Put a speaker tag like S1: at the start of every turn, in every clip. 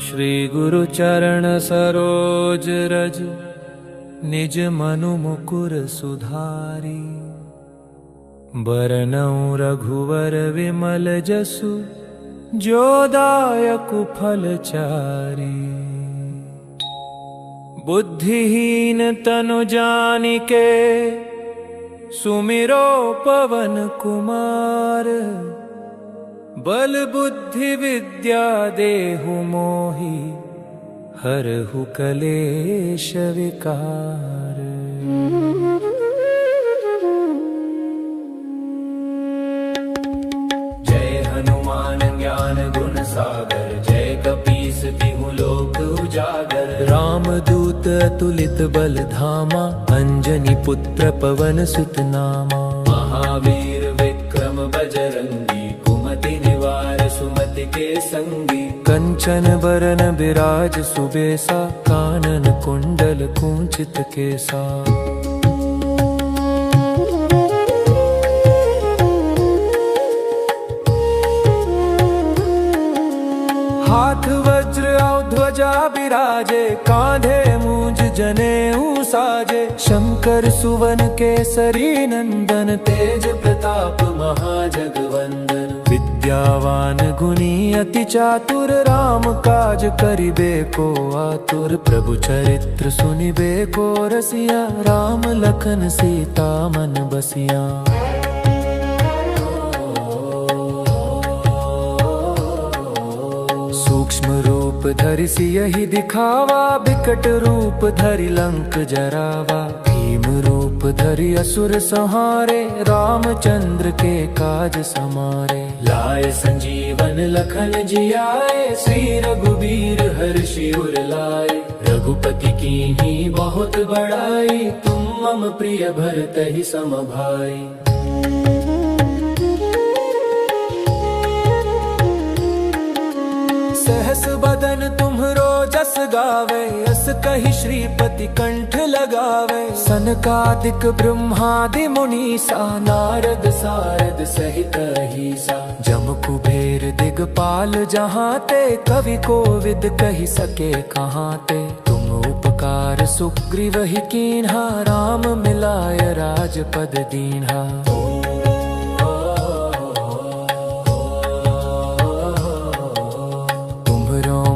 S1: श्री गुरु चरण सरोज रज निज मनु मुकुर सुधारी। बरनउँ रघुवर विमल जसु जो दायक फलचारी। बुद्धिहीन तनु जानिके सुमिरो पवन कुमार। बल बुद्धि विद्या देहु मोहि हरहु कलेश विकार। जय हनुमान ज्ञान गुण सागर। जय कपीस तिहु लोक उजागर। रामदूत अतुलित बल धामा। अंजनी पुत्र पवन सुत नामा। महावीर विक्रम बजरंगी। कुमति निवार सुमति के संगी। कंचन बरन बिराज सुबेसा। कानन कुंडल कुंचित केसा। हाथ वज्र और ध्वजा बिराजे। कांधे मूंज जनेऊ साजे। शंकर सुवन केसरी नंदन। तेज प्रताप महाजगवंदन। विद्यावान गुणी अति चातुर। राम काज करिबे को आतुर। प्रभु चरित्र सुनिबे को रसिया। राम लखन सीता मन बसिया। सूक्ष्म रूप धरि सियहि दिखावा। बिकट रूप धरि लंक जरावा। भीम रूप धरि असुर संहारे। रामचंद्र के काज समारे। लाए संजीवन लखन जियाए। श्री रघुबीर हर्षि उर लाए। रघुपति कीन्ही बहुत बड़ाई। तुम मम प्रिय भरतहि सम भाई। सहस बदन तुम्हरो जस गावे। अस कहि श्रीपति कंठ लगावे। सनकादिक ब्रह्मादि मुनीसा। नारद सारद सहित अहीसा। जम कुबेर दिगपाल जहाते। कवि कोविद कहि सके कहाते। तुम उपकार सुग्रीवहि कीन्हा। राम मिलाय राजपद दीन्हा।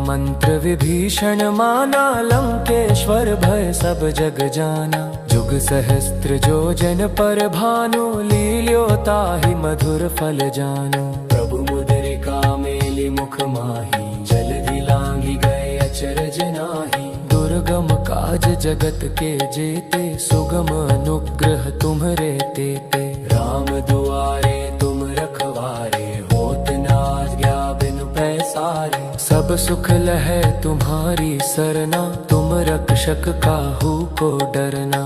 S1: मंत्र विभीषण माना। लंकेश्वर भय सब जग जाना। जुग सहस्त्र जो जन पर भानु। लील्योताहि मधुर फल जानु। प्रभु मुद्रिका मेलि मुख माही। जलधि लांघि गए अचरज नाही। दुर्गम काज जगत के जेते। सुगम अनुग्रह तुम्हरे तेते। राम दुआरे तुम रखवारे। होत न आज्ञा बिनु पैसारे। सब सुख लहै तुम्हारी सरना। तुम रक्षक काहू को डरना।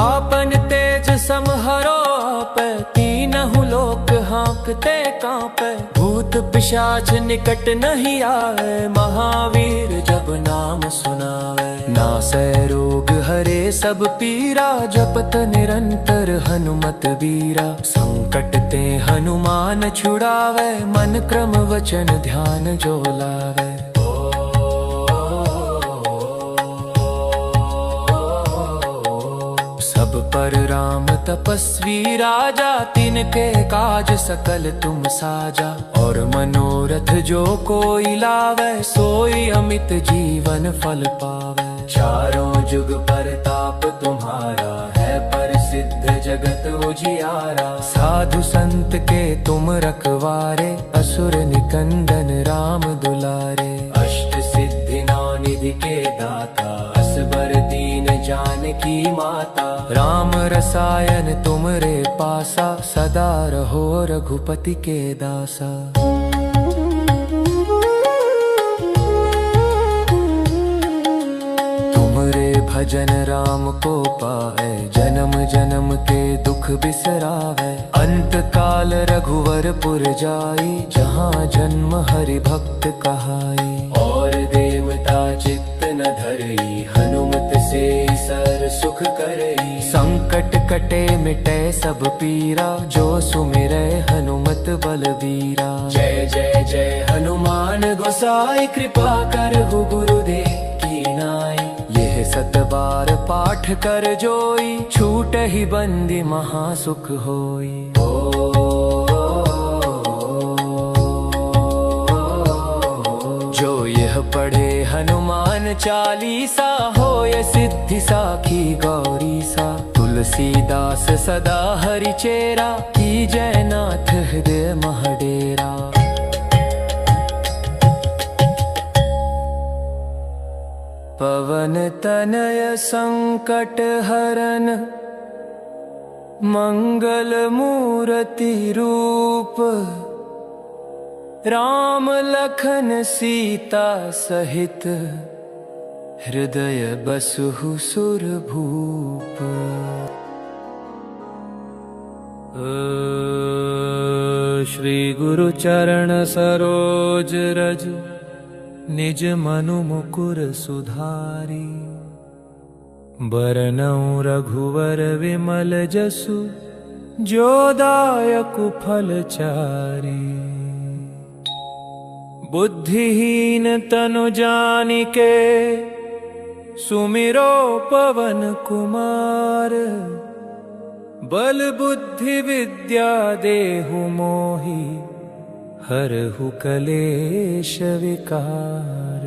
S1: आपन तेज समहरो आपै। तीनहु लोक हाँकते कांपै। भूत पिशाच निकट नहीं आए। महावीर जब नाम सुनावे। नासै रोग हरे सब पीरा। जपत निरंतर हनुमत बीरा। संकट ते हनुमान छुड़ावे। मन क्रम वचन ध्यान जो लावे। सब पर राम तपस्वी राजा। तिनके काज सकल तुम साजा। और मनोरथ जो कोई लावे। सोई अमित जीवन फल पावे। चारों जुग परताप तुम्हारा है। प्रसिद्ध जगत उजियारा। साधु संत के तुम रखवारे। असुर निकंदन राम दुलारे। अष्ट सिद्धि नौ निधि के दाता। असबर दीन जानकी माता। राम रसायन तुमरे पासा। सदा रहो रघुपति के दासा। भजन राम को पाए। जन्म जन्म के दुख बिसरावे। अंत काल रघुवर पुर जाई। जहाँ जन्म हरि भक्त कहाई। और देवता चित्त न धरई। हनुमत से सर सुख करई। संकट कटे मिटे सब पीरा, जो सुमिरै हनुमत बलबीरा। जय जय जय हनुमान गोसाई, कृपा करहु गुरुदेव की नाई। यह 7 बार पाठ कर जोई, छूट ही बंदी महासुख होई। जो यह पढ़े हनुमान चालीसा, होय सिद्धि साखी गौरी सा। तुलसीदास सदा हरि चेरा, की जयनाथ हृदय महडेरा। पवन तनय संकट हरन, मंगल मूर्ति रूप। राम लखन सीता सहित, हृदय बसहु सुरभूप। श्री गुरु चरण सरोज रज, निज मनु मुकुर सुधारी। बरनउँ रघुवर विमल जसु, जो दायकु फल चारी। बुद्धिहीन तनु जानिके, सुमिरो पवन कुमार। बल बुद्धि विद्या देहु मोहि, हरहु कलेश विकार।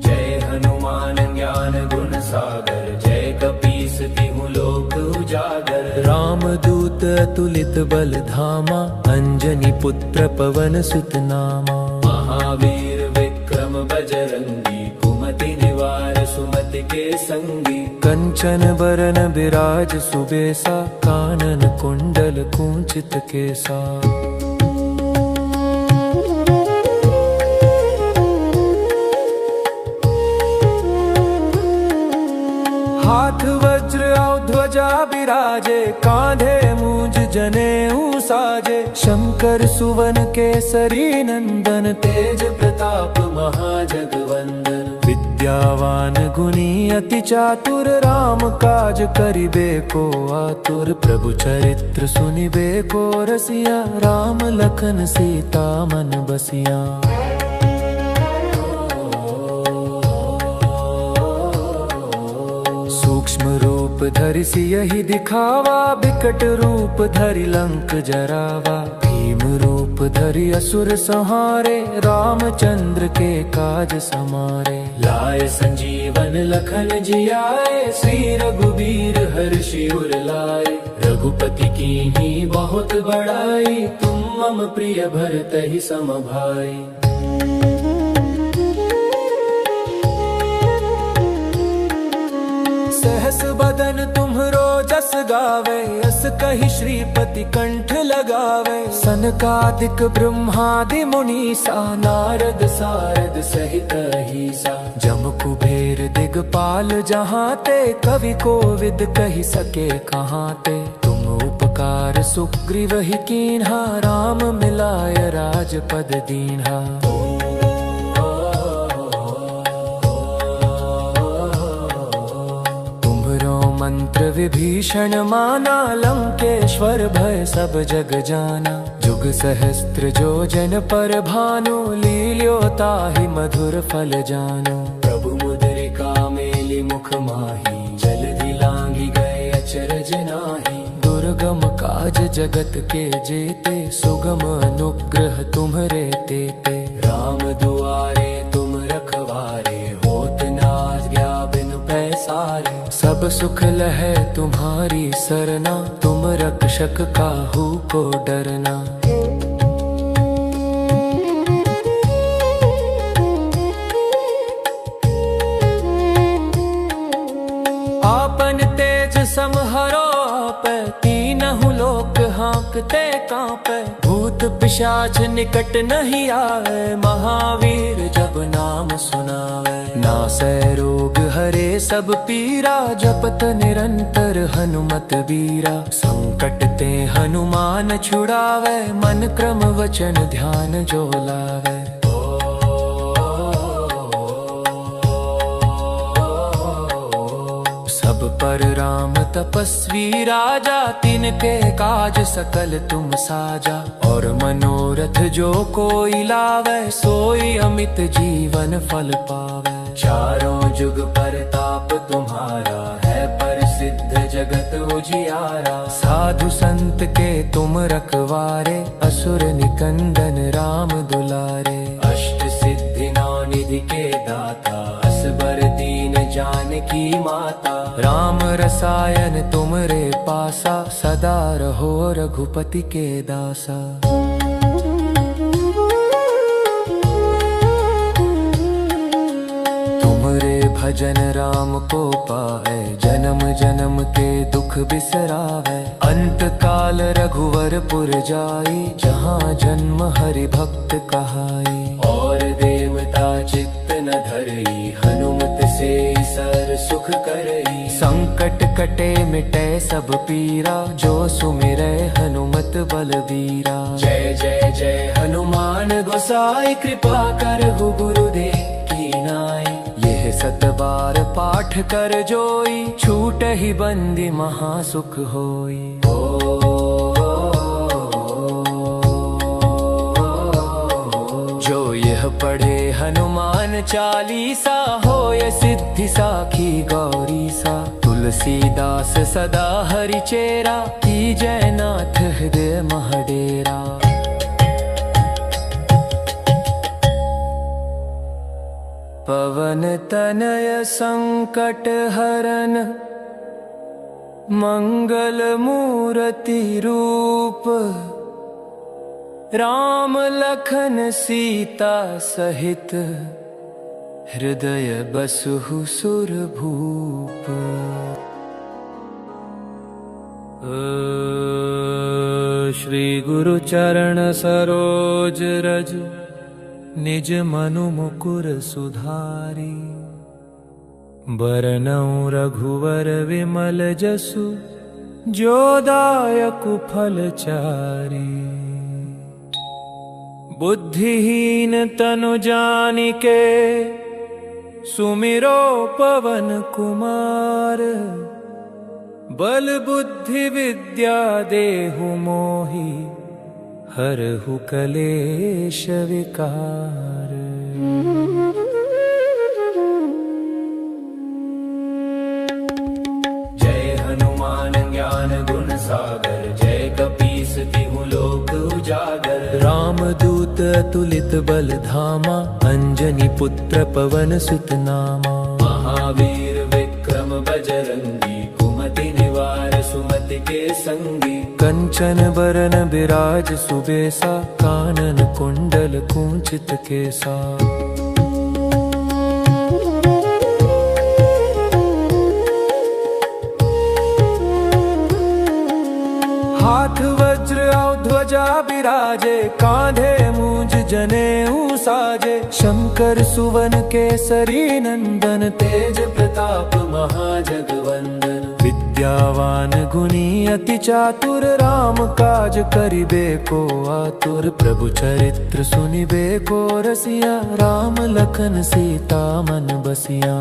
S1: जय हनुमान ज्ञान गुण सागर, जय कपीस तिहु लोक उजागर। रामदूत अतुलित बल धामा, अंजनी पुत्र पवन सुत नामा। महावीर विक्रम बजरंगी, कुमति निवार सुमति के संगी। कंचन बरन बिराज सुबेसा, कानन कुंडल कुंचित केसा। हाथ वज्र और ध्वजा बिराजे, कांधे मूंज जनेऊ साजे। शंकर सुवन केसरी नंदन, तेज प्रताप महाजगवंदन। विद्यावान गुणी अति चातुर, राम काज करिबे को आतुर। प्रभु चरित्र सुनिबे को रसिया, राम लखन सीता मन बसिया। सूक्ष्म रूप धरि सियहि दिखावा, बिकट रूप धरि लंक जरावा। भीम रूप धरि असुर संहारे, रामचंद्र के काज समारे। लाए संजीवन लखन जियाए, श्री रघुबीर हर्षि उर लाए। रघुपति कीन्ही बहुत बड़ाई, तुम मम प्रिय भरतहि सम भाई। सहस बदन तुम्हरो जस गावे, अस कहि श्रीपति कंठ लगावे। सनकादिक ब्रह्मादि मुनीसा, नारद सारद सहित अहीसा। जम कुबेर दिगपाल जहाँ ते, कवि कोविद कहि सके कहाँ ते। तुम उपकार सुग्रीव ही कीन्हा, राम मिलाय राजपद दीन्हा। मंत्र विभीषण माना, लंकेश्वर भय सब जग जाना। जुग सहस्त्र जो जन पर भानु, लील्यो ताहि मधुर फल जानु। प्रभु मुद्रिका मेलि मुख माही, जलधि लांघि गए अचरज नाहि। दुर्गम काज जगत के जेते, सुगम अनुग्रह तुम्हरे तेते। राम दुआरे तुम रखवारे, होत न आज्ञा बिनु पैसारे। सब सुख लहै तुम्हारी सरना, तुम रक्षक काहू को डरना। आपन तेज समहरो आपै, तीनहु लोक हाँकते कांपै। भूत पिशाच निकट नहीं आए, महावीर जब नाम सुनावे। नासै रोग हरे सब पीरा, जपत निरंतर हनुमत बीरा। संकट ते हनुमान छुड़ावे, मन क्रम वचन ध्यान जो लावे। सब पर राम तपस्वी राजा, तिनके काज सकल तुम साजा। और मनोरथ जो कोई लावे, सोई अमित जीवन फल पावे। चारों जुग परताप तुम्हारा, है प्रसिद्ध जगत उजियारा। साधु संत के तुम रखवारे, असुर निकंदन राम दुलारे। अष्ट सिद्धि नौ निधि के दाता, असबर दीन जानकी माता। राम रसायन तुमरे पासा, सदा रहो रघुपति के दासा। तुमरे भजन राम को पाए, जन्म जन्म के दुख बिसरावे। अंत काल रघुवर पुर जाई, जहाँ जन्म हरि भक्त कहाई। और देवता चित्त न धरई, हनुमत से सर सुख करई। संकट कटे मिटे सब पीरा, जो सुमिरै हनुमत बलबीरा। जय जय जय हनुमान गोसाई, कृपा करहु गुरुदेव की नाई। यह सत बार पाठ कर जोई, छूट ही बंदी महासुख होई। जो यह पढ़े हनुमान चालीसा, होय सिद्धि साखी गौरी सा। तुलसीदास सदा हरि चेरा, की जयनाथ हृदय महडेरा। पवन तनय संकट हरन, मंगल मूर्ति रूप। राम लखन सीता सहित, हृदय बसहु सुरभूप। श्री गुरु चरण सरोज रज, निज मनु मुकुर सुधारी। बरनउँ रघुवर विमल जसु, जो दायकु फल चारी। बुद्धिहीन तनु जानिके, सुमिरो पवन कुमार। बल बुद्धि विद्या देहु मोहि, हरहु कलेश विकार। जय हनुमान ज्ञान गुण सागर, जय कपीस तिहु लोक उजागर। रामदूत अतुलित बल धामा, अंजनी पुत्र पवन सुत नामा। महावीर विक्रम बजरंगी, कुमति निवार सुमति के संगी। कंचन बरन बिराज सुबेसा, कानन कुंडल कुंचित केसा। हाथ वज्र और ध्वजा बिराजे, कांधे मूंज जनेऊ साजे। शंकर सुवन केसरी नंदन, तेज प्रताप महाजगवंदन। विद्यावान गुणी अति चातुर, राम काज करिबे को आतुर। प्रभु चरित्र सुनिबे को रसिया, राम लखन सीता मन बसिया।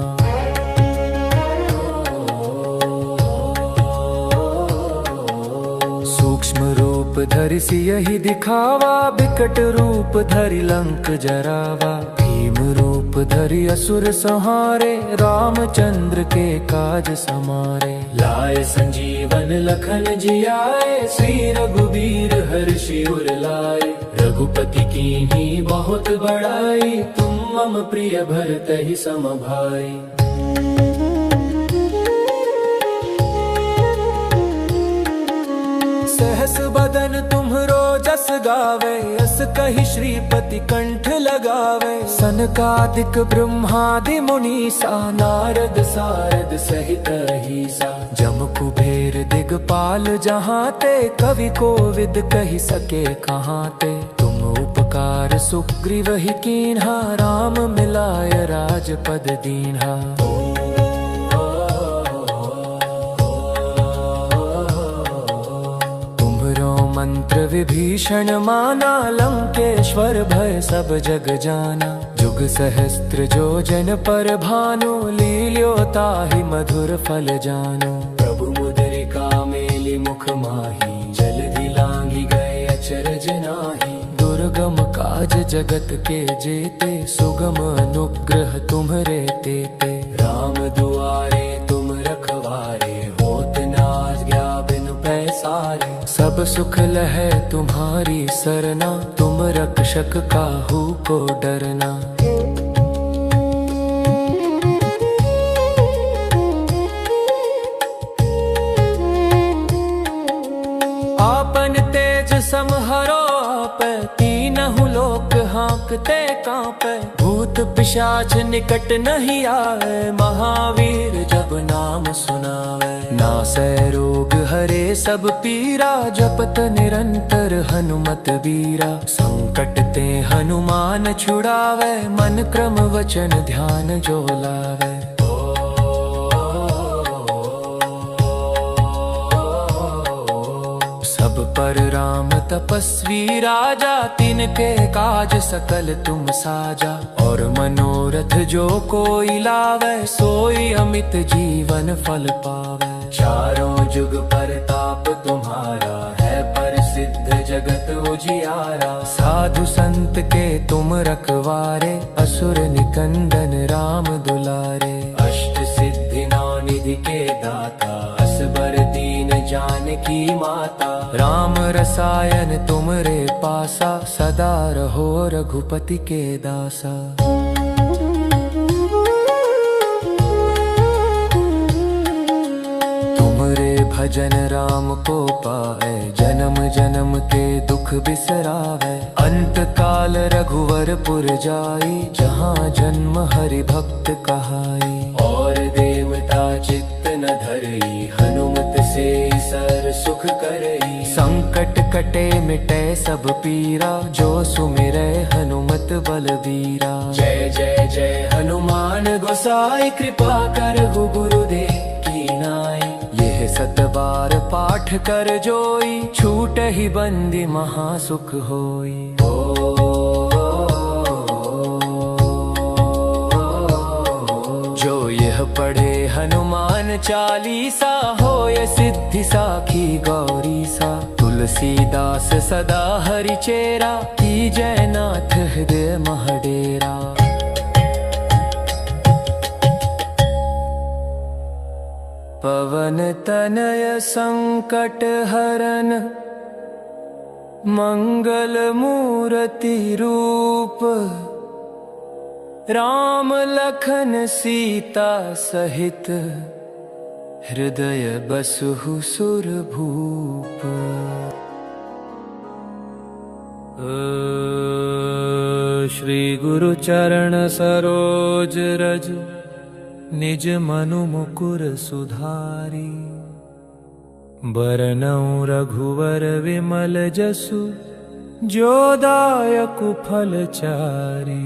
S1: सूक्ष्म रूप धरि सियहि दिखावा, बिकट रूप धरि लंक जरावा। भीम रूप धरि असुर संहारे, रामचंद्र के काज समारे। लाए संजीवन लखन जियाए, श्री रघुबीर हर्षि उर लाए। रघुपति कीन्ही बहुत बड़ाई, तुम मम प्रिय भरतहि सम भाई। सहस बदन तुम्हरो जस गावे, अस कहि श्रीपति कंठ लगावे। सनकादिक ब्रह्मादि मुनीसा, नारद सारद सहित अहीसा। जम कुबेर दिगपाल जहाँ ते, कवि कोविद कहि सके कहाँ ते। तुम उपकार सुग्रीव ही कीन्हा, राम मिलाय राजपद दीन्हा। मंत्र विभीषण माना, लंकेश्वर भय सब जग जाना। जुग सहस्त्र जो जन पर भानु, लील्यो ताहि मधुर फल जानो। प्रभु मुद्रिका मेलि मुख माही, जल्दी लांगी गए अचरज नाही। दुर्गम काज जगत के जेते, सुगम अनुग्रह तुम्हरे तेते। राम दुआरे तुम रखवारे, होत न आज्ञा बिनु पैसारे। सब सुख लहै तुम्हारी सरना, तुम रक्षक काहू को डरना। आपन तेज समहरो आपै, तीनहु लोक हाँकते कांपै। भूत पिशाच निकट नहीं आए, महावीर जब नाम सुनावे। नासै रोग हरे सब पीरा, जपत निरंतर हनुमत बीरा। संकट ते हनुमान छुड़ावे, मन क्रम वचन ध्यान जो लावे। सब पर राम तपस्वी राजा, तिनके काज सकल तुम साजा। और मनोरथ जो कोई लावे, सोई अमित जीवन फल पावे। चारों जुग परताप तुम्हारा, है प्रसिद्ध जगत उजियारा। साधु संत के तुम रखवारे, असुर निकंदन राम दुलारे। अष्ट सिद्धि नौ निधि के दाता, असबर दीन जानकी माता। राम रसायन तुमरे पासा, सदा रहो रघुपति के दासा। तुमरे भजन राम को पाए, जन्म जन्म के दुख बिसरावे। अंत काल रघुवर पुर जाई, जहाँ जन्म हरि भक्त कहाई। और देवता चित्त न धरई, हनुमत से सर सुख करई। संकट कटे मिटे सब पीरा, जो सुमिरै हनुमत बलबीरा। जय जय जय हनुमान गोसाई, कृपा करहु गुरुदेव की नाई। यह 7 बार पाठ कर जोई, छूट ही बंदी महासुख होई। जो यह पढ़े हनुमान चालीसा, होय सिद्धि साखी गौरी सा। तुलसीदास सदा हरि चेरा, की जय नाथ हृदय महडेरा। पवन तनय संकट हरन, मंगल मूर्ति रूप। राम लखन सीता सहित, हृदय बसहु सुरभूप। श्री गुरु चरण सरोज रज, निज मनु मुकुर सुधारी। बरनउँ रघुवर विमल जसु, जो दायकु फल चारी।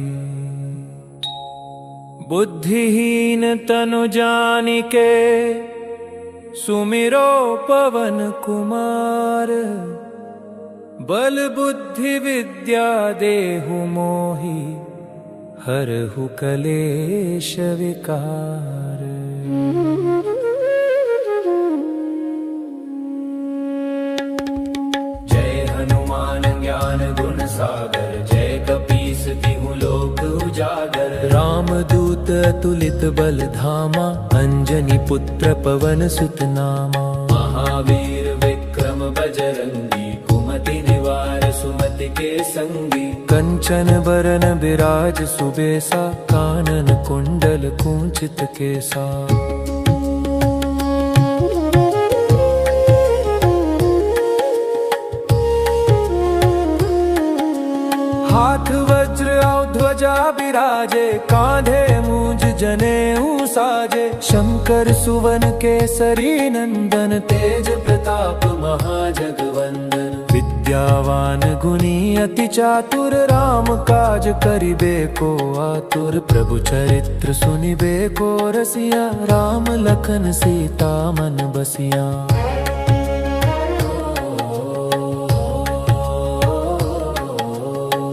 S1: बुद्धिहीन तनु जानिके, सुमिरो पवन कुमार। बल बुद्धि विद्या देहु मोहि, हरहु कलेश विकार। जय हनुमान ज्ञान गुण सागर, जय कपीस तिहु लोक उजागर। राम दूत अतुलित बल धामा, अंजनी पुत्र पवन सुत नामा। महावीर विक्रम बजरंगी, कुमति निवार सुमति के संगी। कंचन बरन बिराज सुबेसा, कानन कुंडल कुंचित केसा। हाथ वज्र और ध्वजा बिराजे, कांधे मूंज जनेऊ साजे। शंकर सुवन केसरी नंदन, तेज प्रताप महाजगवंदन। विद्यावान गुणी अति चातुर, राम काज करिबे को आतुर। प्रभु चरित्र सुनिबे को रसिया, राम लखन सीता मन बसिया।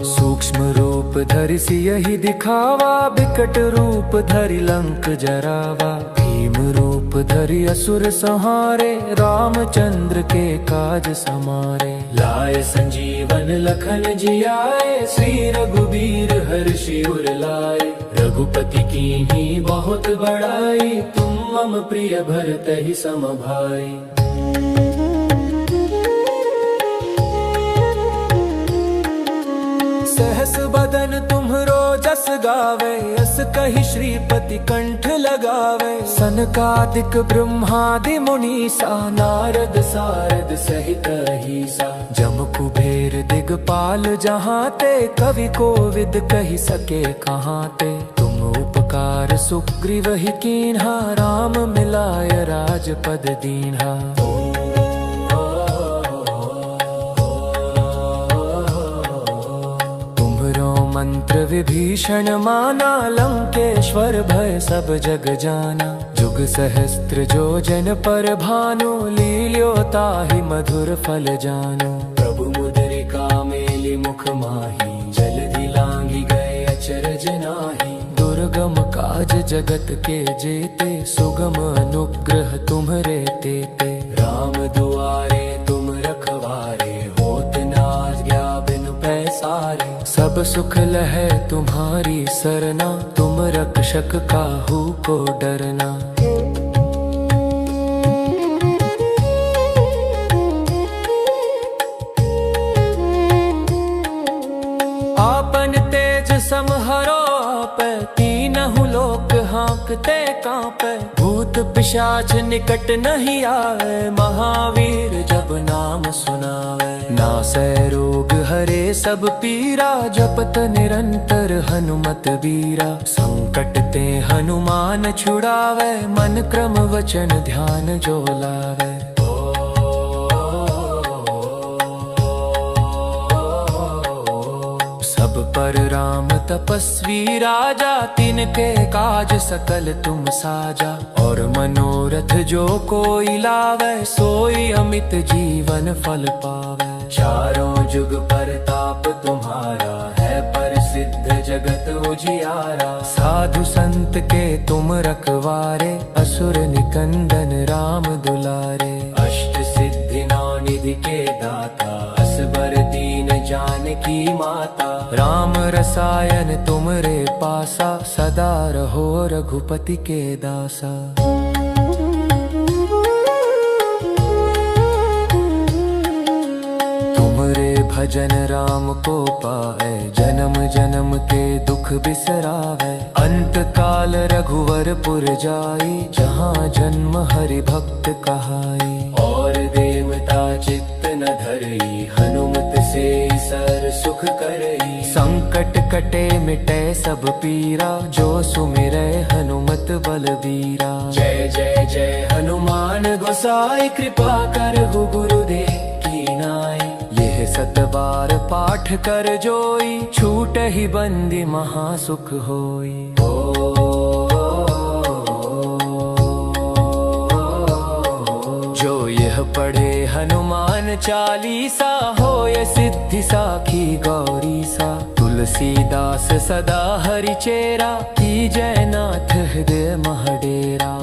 S1: सूक्ष्म रूप रूप धरि सियहि दिखावा, बिकट रूप धरि लंक जरावा। भीम रूप धरि असुर संहारे, रामचंद्र के काज समारे। लाए संजीवन लखन जियाए, श्री रघुबीर हर्षि उर लाए। रघुपति कीन्ही बहुत बड़ाई, तुम मम प्रिय भरतहि सम भाई। सहस बदन तुम्हरो जस गावे, अस कहि श्रीपति कंठ लगावे। सनकादिक ब्रह्मादि मुनीसा, नारद सारद सहित अहीसा। जम कुबेर दिगपाल जहाँ ते, कवि कोविद कहि सके कहाँ ते। तुम उपकार सुग्रीव ही कीन्हा, राम मिलाय राजपद दीन्हा। मंत्र विभीषण माना, लंकेश्वर भय सब जग जाना। जुग सहस्त्र जो जन पर भानु, लील्यो ताहि मधुर फल जानु। प्रभु मुद्रिका मेलि मुख माही, जलधि लांघि गए अचरज नाही। दुर्गम काज जगत के जेते, सुगम अनुग्रह तुम्हरे तेते। राम दुआरे तुम रखवारे, होत न आज्ञा बिनु पैसारे। सब सुख लहै तुम्हारी सरना, तुम रक्षक काहू को डरना। आपन तेज समहरो आपै, तीनहु लोक हाँकते कांपै। भूत पिशाच निकट नहीं आवे, महावीर जब नाम सुनावे। नासै रोग हरे सब पीरा, जपत निरंतर हनुमत बीरा। संकट ते हनुमान छुड़ावे, मन क्रम वचन ध्यान जो लावे। सब पर राम तपस्वी राजा, तिनके काज सकल तुम साजा। और मनोरथ जो कोई लावे, सोई अमित जीवन फल पावे। चारों जुग परताप तुम्हारा, है प्रसिद्ध जगत उजियारा। साधु संत के तुम रखवारे, असुर निकंदन राम दुलारे। अष्ट सिद्धि नौ निधि के दाता, असबर दीन जानकी माता। राम रसायन तुमरे पासा, सदा रहो रघुपति के दासा। भजन राम को पाए, जन्म जन्म के दुख बिसरावे। अंत काल रघुवर पुर जाई, जहाँ जन्म हरि भक्त कहाई। और देवता चित्त न धरई, हनुमत से सर सुख करई। संकट कटे मिटे सब पीरा, जो सुमिरै हनुमत बलबीरा। जय जय जय हनुमान गोसाई, कृपा करहु गुरुदेव की नाई। यह सत बार पाठ कर जोई, छूट ही बंदी महासुख होई। जो यह पढ़े हनुमान चालीसा, होय सिद्धि साखी गौरी सा। तुलसीदास सदा हरि चेरा, की जय नाथ हृदय महडेरा।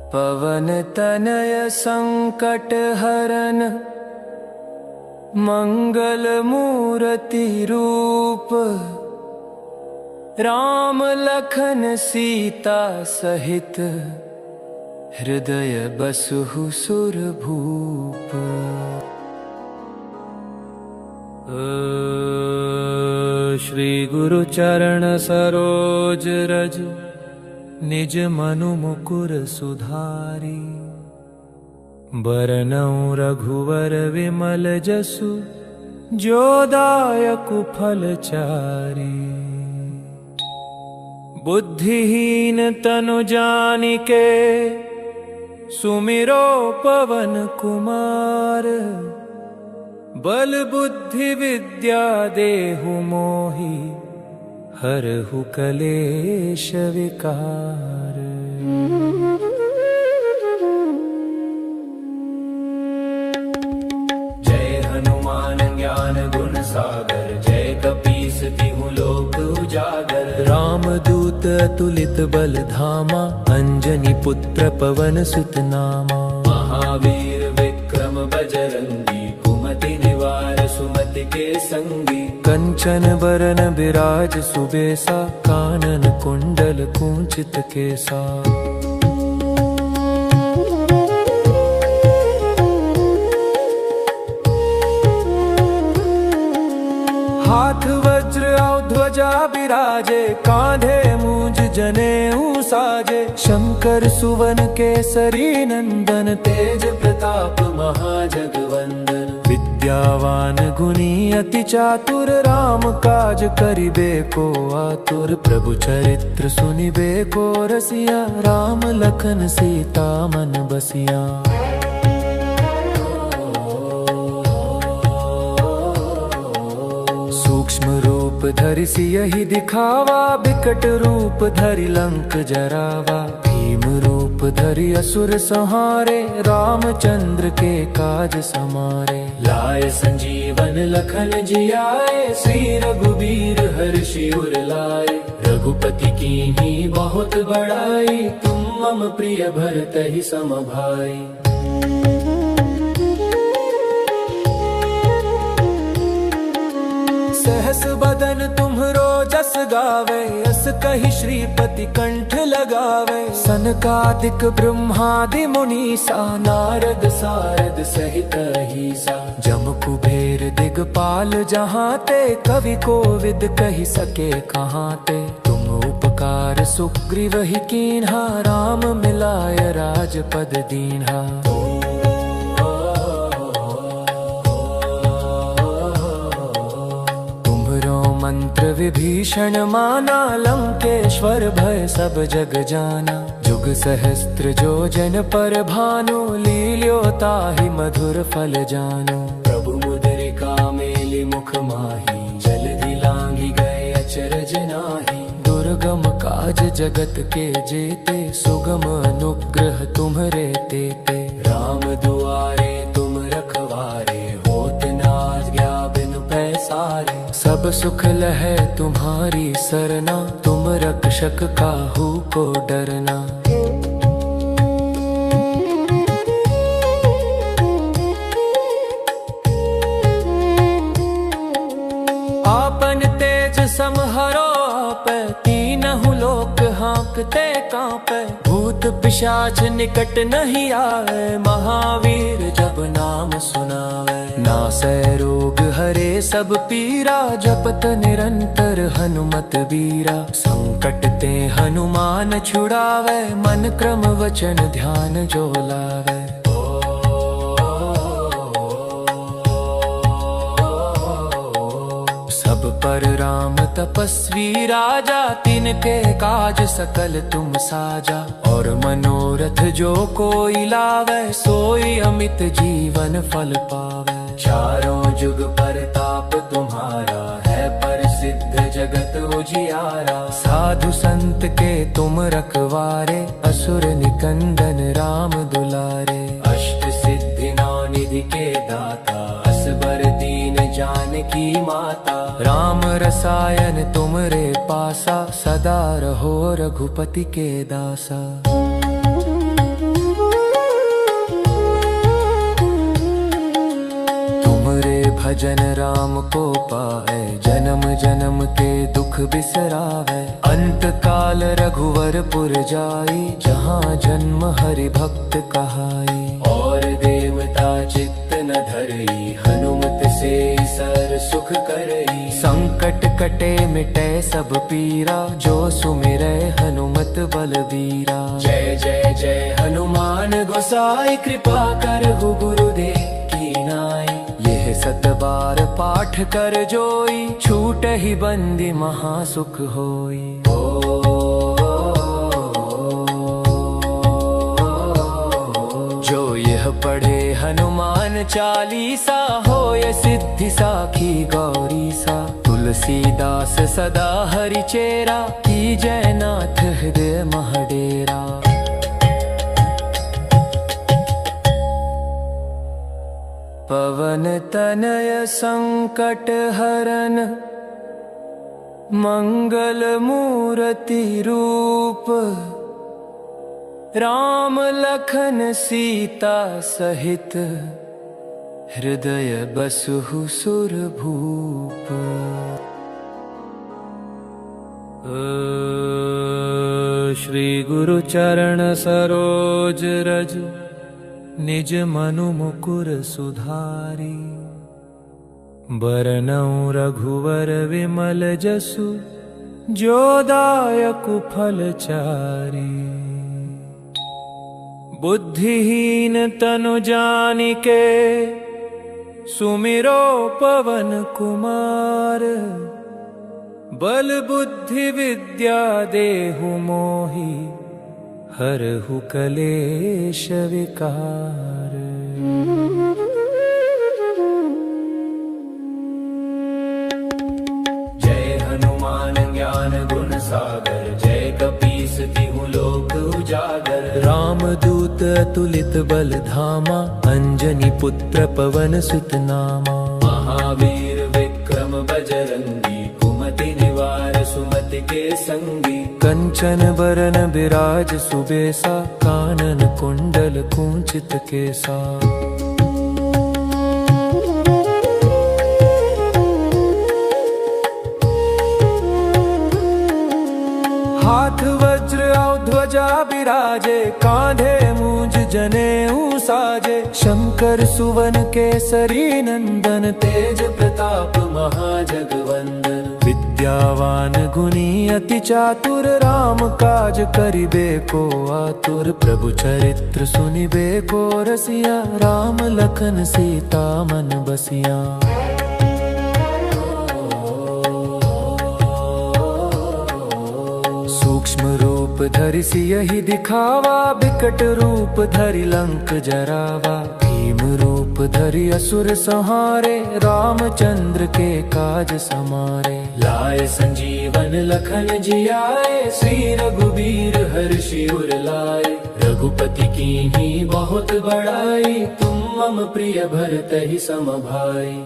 S1: पवन तनय संकट हरन, मंगल मूर्ति रूप। राम लखन सीता सहित, हृदय बसहु सुरभूप। श्री गुरु चरण सरोज रज, निज मनु मुकुर सुधारी। बरनउँ रघुवर विमल जसु, जो दायकु फल चारी। बुद्धिहीन तनु जानिके, सुमिरो पवन कुमार। बल बुद्धि विद्या देहु मोहि, हरहु कलेश विकार। जय अतुलित बल धामा, अंजनी पुत्र पवन सुत नामा। महावीर विक्रम बजरंगी, कुमति निवार सुमति के संगी। कंचन बरन बिराज सुबेसा, कानन कुंडल कुंचित केसा। हाथ वज्र और ध्वजा बिराजे, कांधे मूंज जनेऊ साजे। शंकर सुवन केसरी नंदन, तेज प्रताप महाजगवंदन। विद्यावान गुणी अति चातुर, राम काज करिबे को आतुर। प्रभु चरित्र सुनिबे को रसिया, राम लखन सीता मन बसिया। सूक्ष्म रूप धरि सियहि दिखावा, बिकट रूप धरि लंक जरावा। भीम रूप धरि असुर संहारे, रामचंद्र के काज समारे। लाए संजीवन लखन जियाए, श्री रघुबीर हर्षि उर लाए। रघुपति कीन्ही बहुत बड़ाई, तुम मम प्रिय भरतहि सम भाई। सहस बदन तुम्हरो जस गावे, अस कहि श्रीपति कंठ लगावे। सनकादिक ब्रह्मादि मुनीसा, नारद सारद सहित अहीसा। जम कुबेर दिगपाल जहाँ ते, कवि कोविद कहि सके कहाँ ते। तुम उपकार सुग्रीव ही कीन्हा, राम मिलाय राजपद दीन्हा। मंत्र विभीषण माना, लंकेश्वर भय सब जग जाना। जुग सहस्त्र जो जन पर भानु, लील्यो ताहि मधुर फल जानु। प्रभु मुद्रिका मेलि मुख माही, जल्दी लांघि गए अचरज नाहि। दुर्गम काज जगत के जेते, सुगम अनुग्रह तुम्हरे तेते। राम दुआरे तुम रखवारे, होत न आज्ञा बिनु पैसारे। सब सुख लहै तुम्हारी सरना, तुम रक्षक काहू को डरना। आपन तेज समहरो आपै, तीनहु लोक हाँकते कांपै। भूत पिशाच निकट नहीं आए, महावीर जब नाम सुनावे। नासै रोग हरे सब पीरा, जपत निरंतर हनुमत बीरा। संकट ते हनुमान छुड़ावे, मन क्रम वचन ध्यान जो लावे। सब पर राम तपस्वी राजा, तिनके काज सकल तुम साजा। और मनोरथ जो कोई लावे, सोई अमित जीवन फल पावे। चारों जुग परताप तुम्हारा है, प्रसिद्ध जगत उजियारा। साधु संत के तुम रखवारे, असुर निकंदन राम दुलारे। अष्ट सिद्धि नौ निधि के दाता, असबर दीन जानकी माता। राम रसायन तुमरे पासा, सदा रहो रघुपति के दासा। भजन राम को पाए, जन्म जन्म के दुख बिसरावे। अंत काल रघुवर पुर जाई, जहाँ जन्म हरि भक्त कहाई। और देवता चित्त न धरई, हनुमत से सर सुख करई। संकट कटे मिटे सब पीरा, जो सुमिरै हनुमत बलबीरा। जय जय जय हनुमान गोसाई, कृपा करहु गुरुदेव की नाई। यह सत बार पाठ कर जोई, छूट ही बंदी महासुख होई। जो यह पढ़े हनुमान चालीसा, होय सिद्धि साखी गौरी सा। तुलसीदास सदा हरि चेरा, की जयनाथ हृदय महडेरा। पवन तनय संकट हरन, मंगल मूर्ति रूप राम लखन सीता सहित हृदय बसहु सुर भूप। श्री गुरु चरण सरोज रज निज मनु मुकुर सुधारी। बरनउँ रघुवर विमल जसु जो दायकु फल चारी। बुद्धिहीन तनु जानिके सुमिरो पवन कुमार। बल बुद्धि विद्या देहु मोहि हरहु कलेश विकार। जय हनुमान ज्ञान गुण सागर जय कपीस तिहु लोक उजागर। रामदूत अतुलित बल धामा अंजनी पुत्र पवन सुत नामा। महावीर विक्रम बजरंगी कुमति निवार सुमति के संगी। कंचन बरन बिराज सुबेसा कानन कुंडल कुंचित केसा। हाथ वज्र और ध्वजा बिराजे कांधे मूंज जनेऊ साजे। शंकर सुवन केसरी नंदन तेज प्रताप महाजगवंदन। विद्यावान गुणी अति चातुर राम काज करिबे को आतुर। प्रभु चरित्र सुनिबे को रसिया राम लखन सीता मन बसिया। सूक्ष्म रूप धरि सियहि दिखावा बिकट रूप धरि लंक जरावा। भीम रूप धरि असुर संहारे रामचंद्र के काज समारे। लाए संजीवन लखन जियाए श्री रघुबीर हर्षि उर लाए। रघुपति कीन्ही बहुत बड़ाई तुम मम प्रिय भरतहि सम भाई।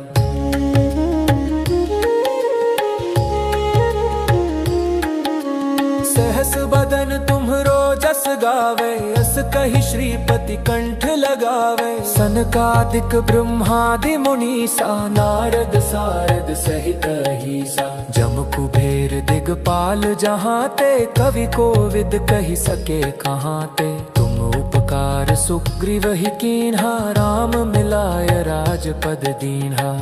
S1: सहस बदन तुम्हरो जस गावे अस कहि श्रीपति कंठ लगावे। सनकादिक ब्रह्मादि मुनीसा नारद सारद सहित अहीसा। जम कुबेर दिगपाल जहाँ ते कवि कोविद कहि सके कहाँ ते। तुम उपकार सुग्रीव ही कीन्हा राम मिलाय राजपद दीन्हा।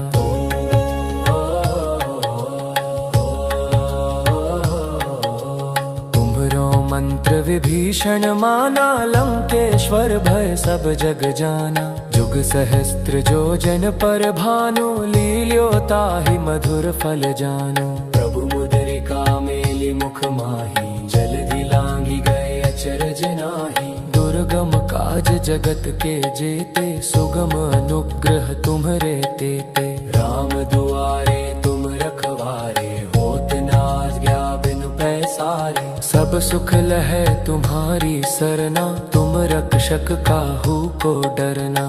S1: मंत्र विभीषण माना लंकेश्वर भय सब जग जाना। जुग सहस्त्र जो जन पर भानु लील्यो ताहि मधुर फल जानो। प्रभु मुद्रिका मेलि मुख माही जल्दी लांघि गए अचरज नाही। दुर्गम काज जगत के जेते सुगम अनुग्रह तुम्हरे तेते। राम दुआरे तुम रखवारे होत न आज्ञा बिनु पैसारे। सब सुख लहै तुम्हारी सरना तुम रक्षक काहू को डरना।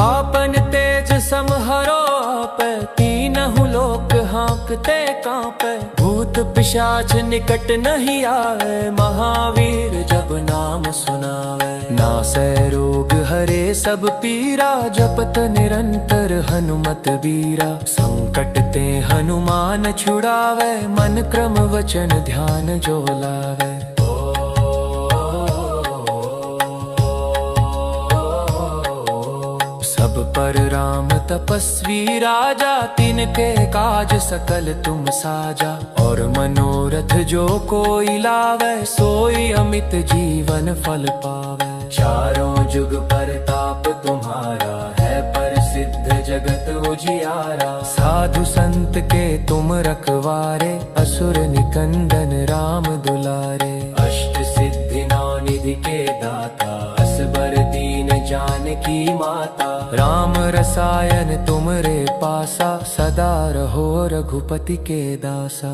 S1: आपन तेज समहरो आपै तीनहु लोक हाँकते कांपै। भूत पिशाच निकट नहीं आए महावीर जब नाम सुनावे। नासै रोग हरे सब पीरा जपत निरंतर हनुमत बीरा। संकट ते हनुमान छुड़ावे मन क्रम वचन ध्यान जो लावे। सब पर राम तपस्वी राजा तिनके काज सकल तुम साजा। और मनोरथ जो कोई लावे सोई अमित जीवन फल पावे। चारों जुग परताप तुम्हारा है प्रसिद्ध जगत उजियारा। साधु संत के तुम रखवारे असुर निकंदन राम दुलारे। अष्ट सिद्धि नौ निधि के दाता असबर दीन जानकी माता। राम रसायन तुमरे पासा सदा रहो रघुपति के दासा।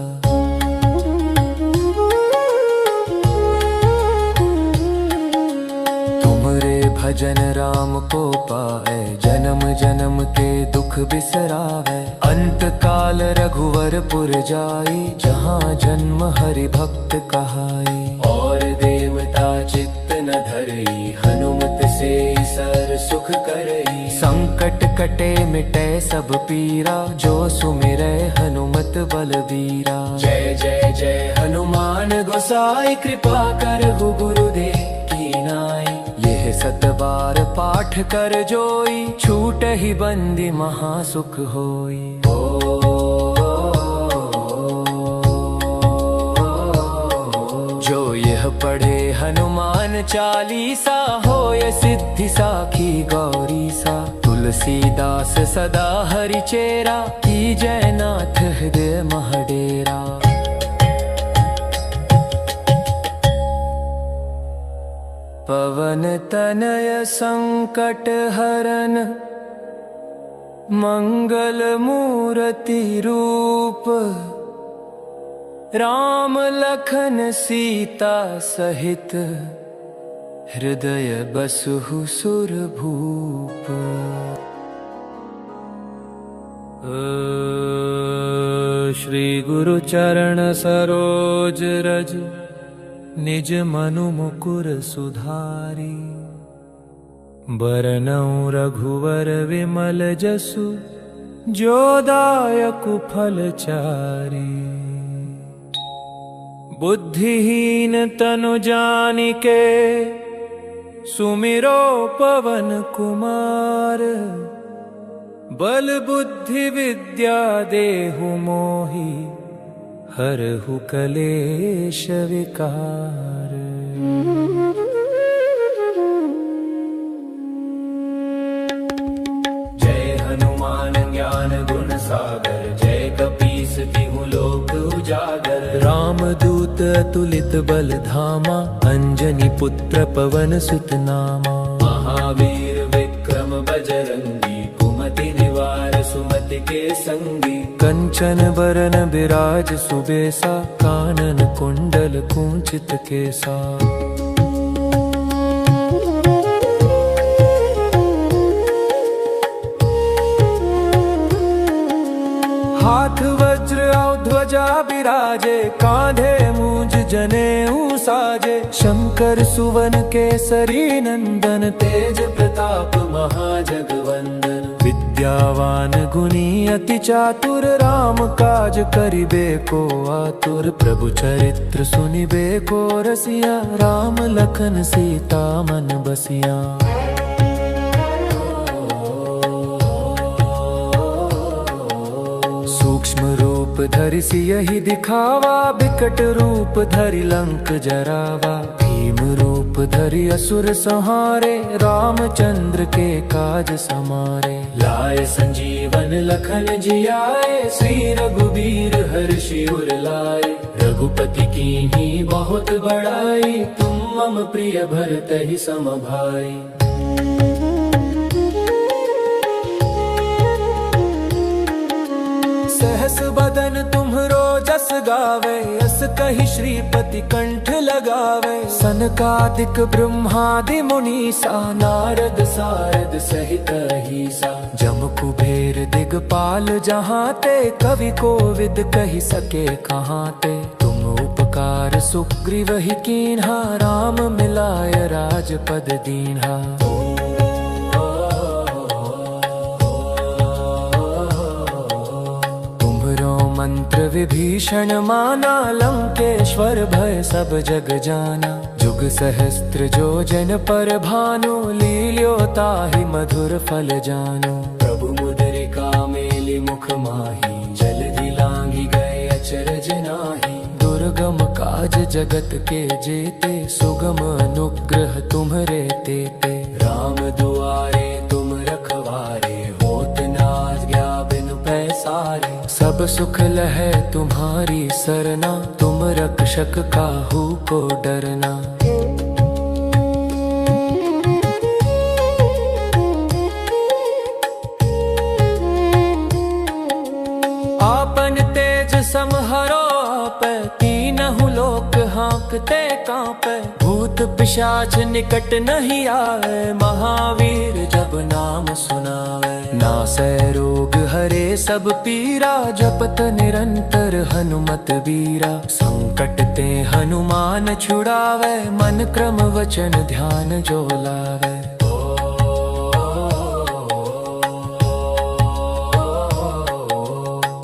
S1: जन राम को पाए, जन्म जन्म के दुख बिसरावे। अंत काल रघुवरपुर जाई, जहाँ जन्म हरि भक्त कहाई। और देवता चित्त न धरई, हनुमत से सर सुख करई। संकट कटे मिटे सब पीरा, जो सुमिरै हनुमत बलबीरा। जय जय जय हनुमान गोसाई, कृपा करहु गुरुदेव की नाई। यह 7 बार पाठ कर जोई, छूट ही बंदी महासुख होई। जो यह पढ़े हनुमान चालीसा, होय सिद्धि साखी गौरी सा। तुलसीदास सदा हरि चेरा, की जय नाथ हृदय महडेरा। पवन तनय संकट हरन, मंगल मूर्ति रूप। राम लखन सीता सहित, हृदय बसहु सुरभूप। श्री गुरु चरण सरोज रज, निज मनु मुकुर सुधारी। बरनउँ रघुवर विमल जसु, जो दायकु फल चारी। बुद्धिहीन तनु जानिके, सुमिरो पवन कुमार। बल बुद्धि विद्या देहु मोहि, हरहु कलेश विकार। जय हनुमान ज्ञान गुण सागर, जय कपीस तिहु लोक उजागर। रामदूत अतुलित बल धामा, अंजनी पुत्र पवन सुत नामा। महावीर विक्रम बजरंगी, कुमति निवार सुमति के संगी। कंचन बरन बिराज सुबेसा, कानन कुंडल कुंचित केसा। हाथ वज्र और ध्वजा बिराजे, कांधे मूंज जनेऊ साजे। शंकर सुवन केसरी नंदन, तेज प्रताप महाजगवंदन। विद्यावान गुणी अति चातुर, राम काज करिबे को आतुर। प्रभु चरित्र सुनिबे को रसिया, राम लखन सीता मन बसिया। सूक्ष्म रूप धरि सियहि दिखावा, बिकट रूप धरि लंक जरावा। भीम रूप धरि असुर संहारे, रामचंद्र के काज समारे। लाए संजीवन लखन जियाए, श्री रघुबीर हर्षि उर लाए। रघुपति कीन्ही बहुत बड़ाई, तुम मम प्रिय भरतहि सम भाई। सहस बदन तुम्हरो जस गावे, अस कहि श्रीपति कंठ लगावे। सनकादिक ब्रह्मादि मुनीसा, नारद सारद सहित अहीसा। जम कुबेर दिगपाल जहाँ ते, कवि कोविद कहि सके कहाँ ते। तुम उपकार सुग्रीव ही कीन्हा, राम मिलाय राजपद दीन्हा। मंत्र विभीषण माना, लंकेश्वर भय सब जग जाना। जुग सहस्त्र जो जन पर भानु, लील्यो ताहि मधुर फल जानु। प्रभु मुद्रिका मेलि मुख माही, जलधि लांघि गए अचरज नाहि। दुर्गम काज जगत के जेते, सुगम अनुग्रह तुम्हरे तेते। राम दुआरे तुम रखवारे, होत न आज्ञा बिनु पैसारे। सब सुख लहै तुम्हारी सरना, तुम रक्षक काहू को डरना। आपन तेज समहरो आप, कीनहु लोक हाँ कांपते कांपे, भूत पिशाच निकट नहीं आवे, महावीर जब नाम सुनावे। नासै रोग हरे सब पीरा, जपत निरंतर हनुमत बीरा। संकट ते हनुमान छुड़ावे, मन क्रम वचन ध्यान जो लावे।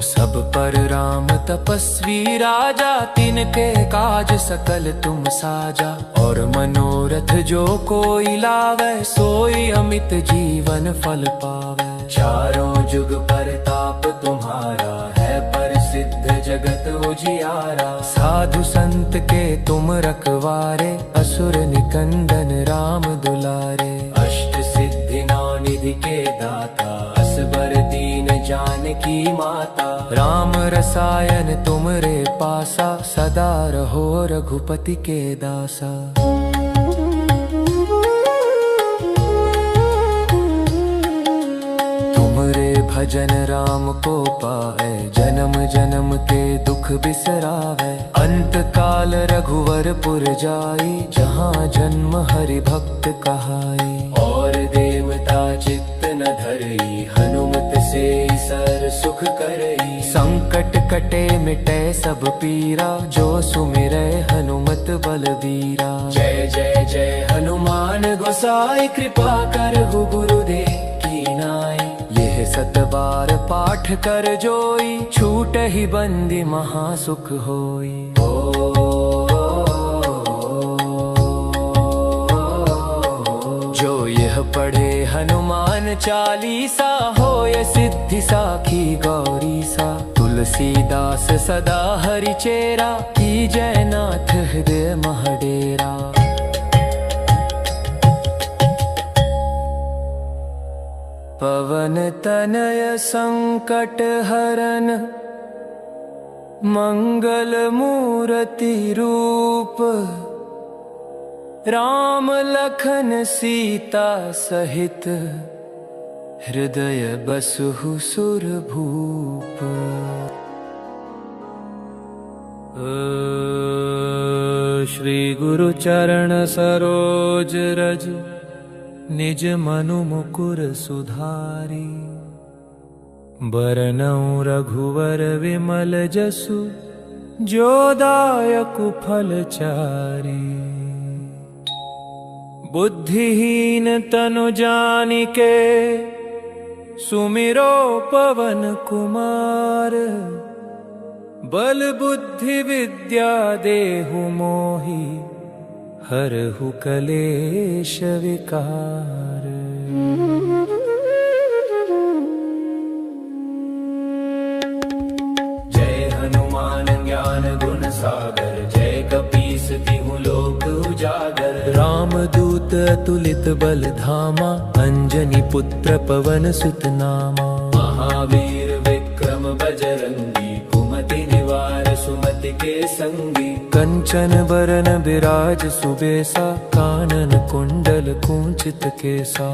S1: सब पर राम तपस्वी राजा, तिनके काज सकल तुम साजा। और मनोरथ जो कोई लावे, सोई अमित जीवन फल पावे। चारों जुग परताप तुम्हारा है, प्रसिद्ध जगत उजियारा। साधु संत के तुम रखवारे, असुर निकंदन राम दुलारे। अष्ट सिद्धि नौ निधि के दाता, असबर दीन जानकी माता। राम रसायन तुमरे पासा, सदा रहो रघुपति के दासा। तुमरे भजन राम को पाए, जन्म जन्म के दुख बिसरावे। अंत काल रघुवर पुर जाई, जहाँ जन्म हरि भक्त कहाई। और देवता चित्त न धरई, हनुमत से सर सुख करई। संकट कटे मिटे सब पीरा, जो सुमिरै हनुमत बलबीरा। जय जय जय हनुमान गोसाई, कृपा करहु गुरुदेव की नाई। यह सत बार पाठ कर जोई, छूट ही बंदी महासुख होई। जो यह पढ़े हनुमान चालीसा, होय सिद्धि साखी गौरी सा। तुलसीदास सदा हरि चेरा, की जय नाथ हृदय महडेरा। पवन तनय संकट हरन, मंगल मूर्ति रूप। राम लखन सीता सहित, हृदय बसहु सुरभूप। श्री गुरु चरण सरोज रज, निज मनु मुकुर सुधारी। बरनउँ रघुवर विमल जसु, जो दायकु फल चारी। बुद्धिहीन तनु जानिके, सुमिरो पवन कुमार। बल बुद्धि विद्या देहु मोहि, हरहु कलेश विकार। जय हनुमान ज्ञान गुण सागर, जय कपीस तिहु लोक उजागर। राम दूत अतुलित बल धामा, अंजनी पुत्र पवन सुत नामा। महावीर विक्रम बजरंगी, कुमति निवार सुमति के संगी। कंचन बरन बिराज सुबेसा, कानन कुंडल कुंचित केसा।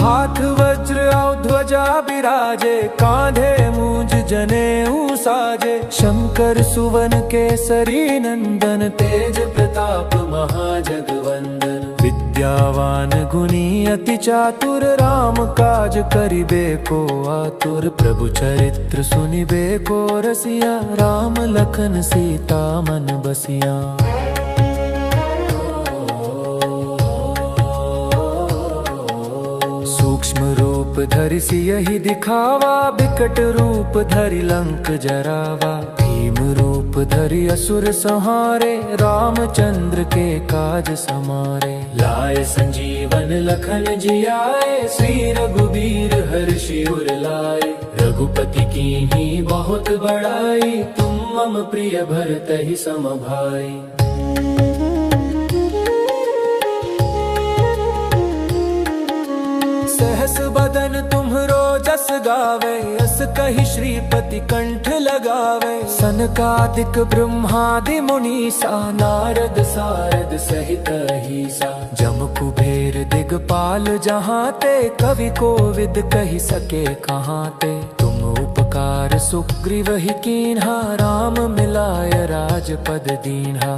S1: हाथ वज्र और ध्वजा बिराजे, कांधे मूंज जनेऊ साजे। शंकर सुवन केसरी नंदन, तेज प्रताप महाजगवंदन। विद्यावान गुणी अति चातुर, राम काज करिबे को आतुर। प्रभु चरित्र सुनिबे को रसिया, राम लखन सीता मन बसिया। सूक्ष्म रूप धरि सियहि दिखावा, बिकट रूप धरि लंक जरावा। भीम रूप धरि असुर संहारे, रामचंद्र के काज समारे। लाए संजीवन लखन जियाए, श्री रघुबीर हर्षि उर लाए। रघुपति कीन्ही बहुत बड़ाई, तुम मम प्रिय भरतहि सम भाई। सहस बदन तुम्हरो जस गावे, अस कहि श्रीपति कंठ लगावे। सनकादिक ब्रह्मादि मुनीसा, नारद सारद सहित अहीसा। जम कुबेर दिग दिगपाल जहाँ ते, कवि कोविद कही सके कहाँ ते। तुम उपकार सुग्रीव ही कीन्हा, राम मिलाय राजपद दीन्हा।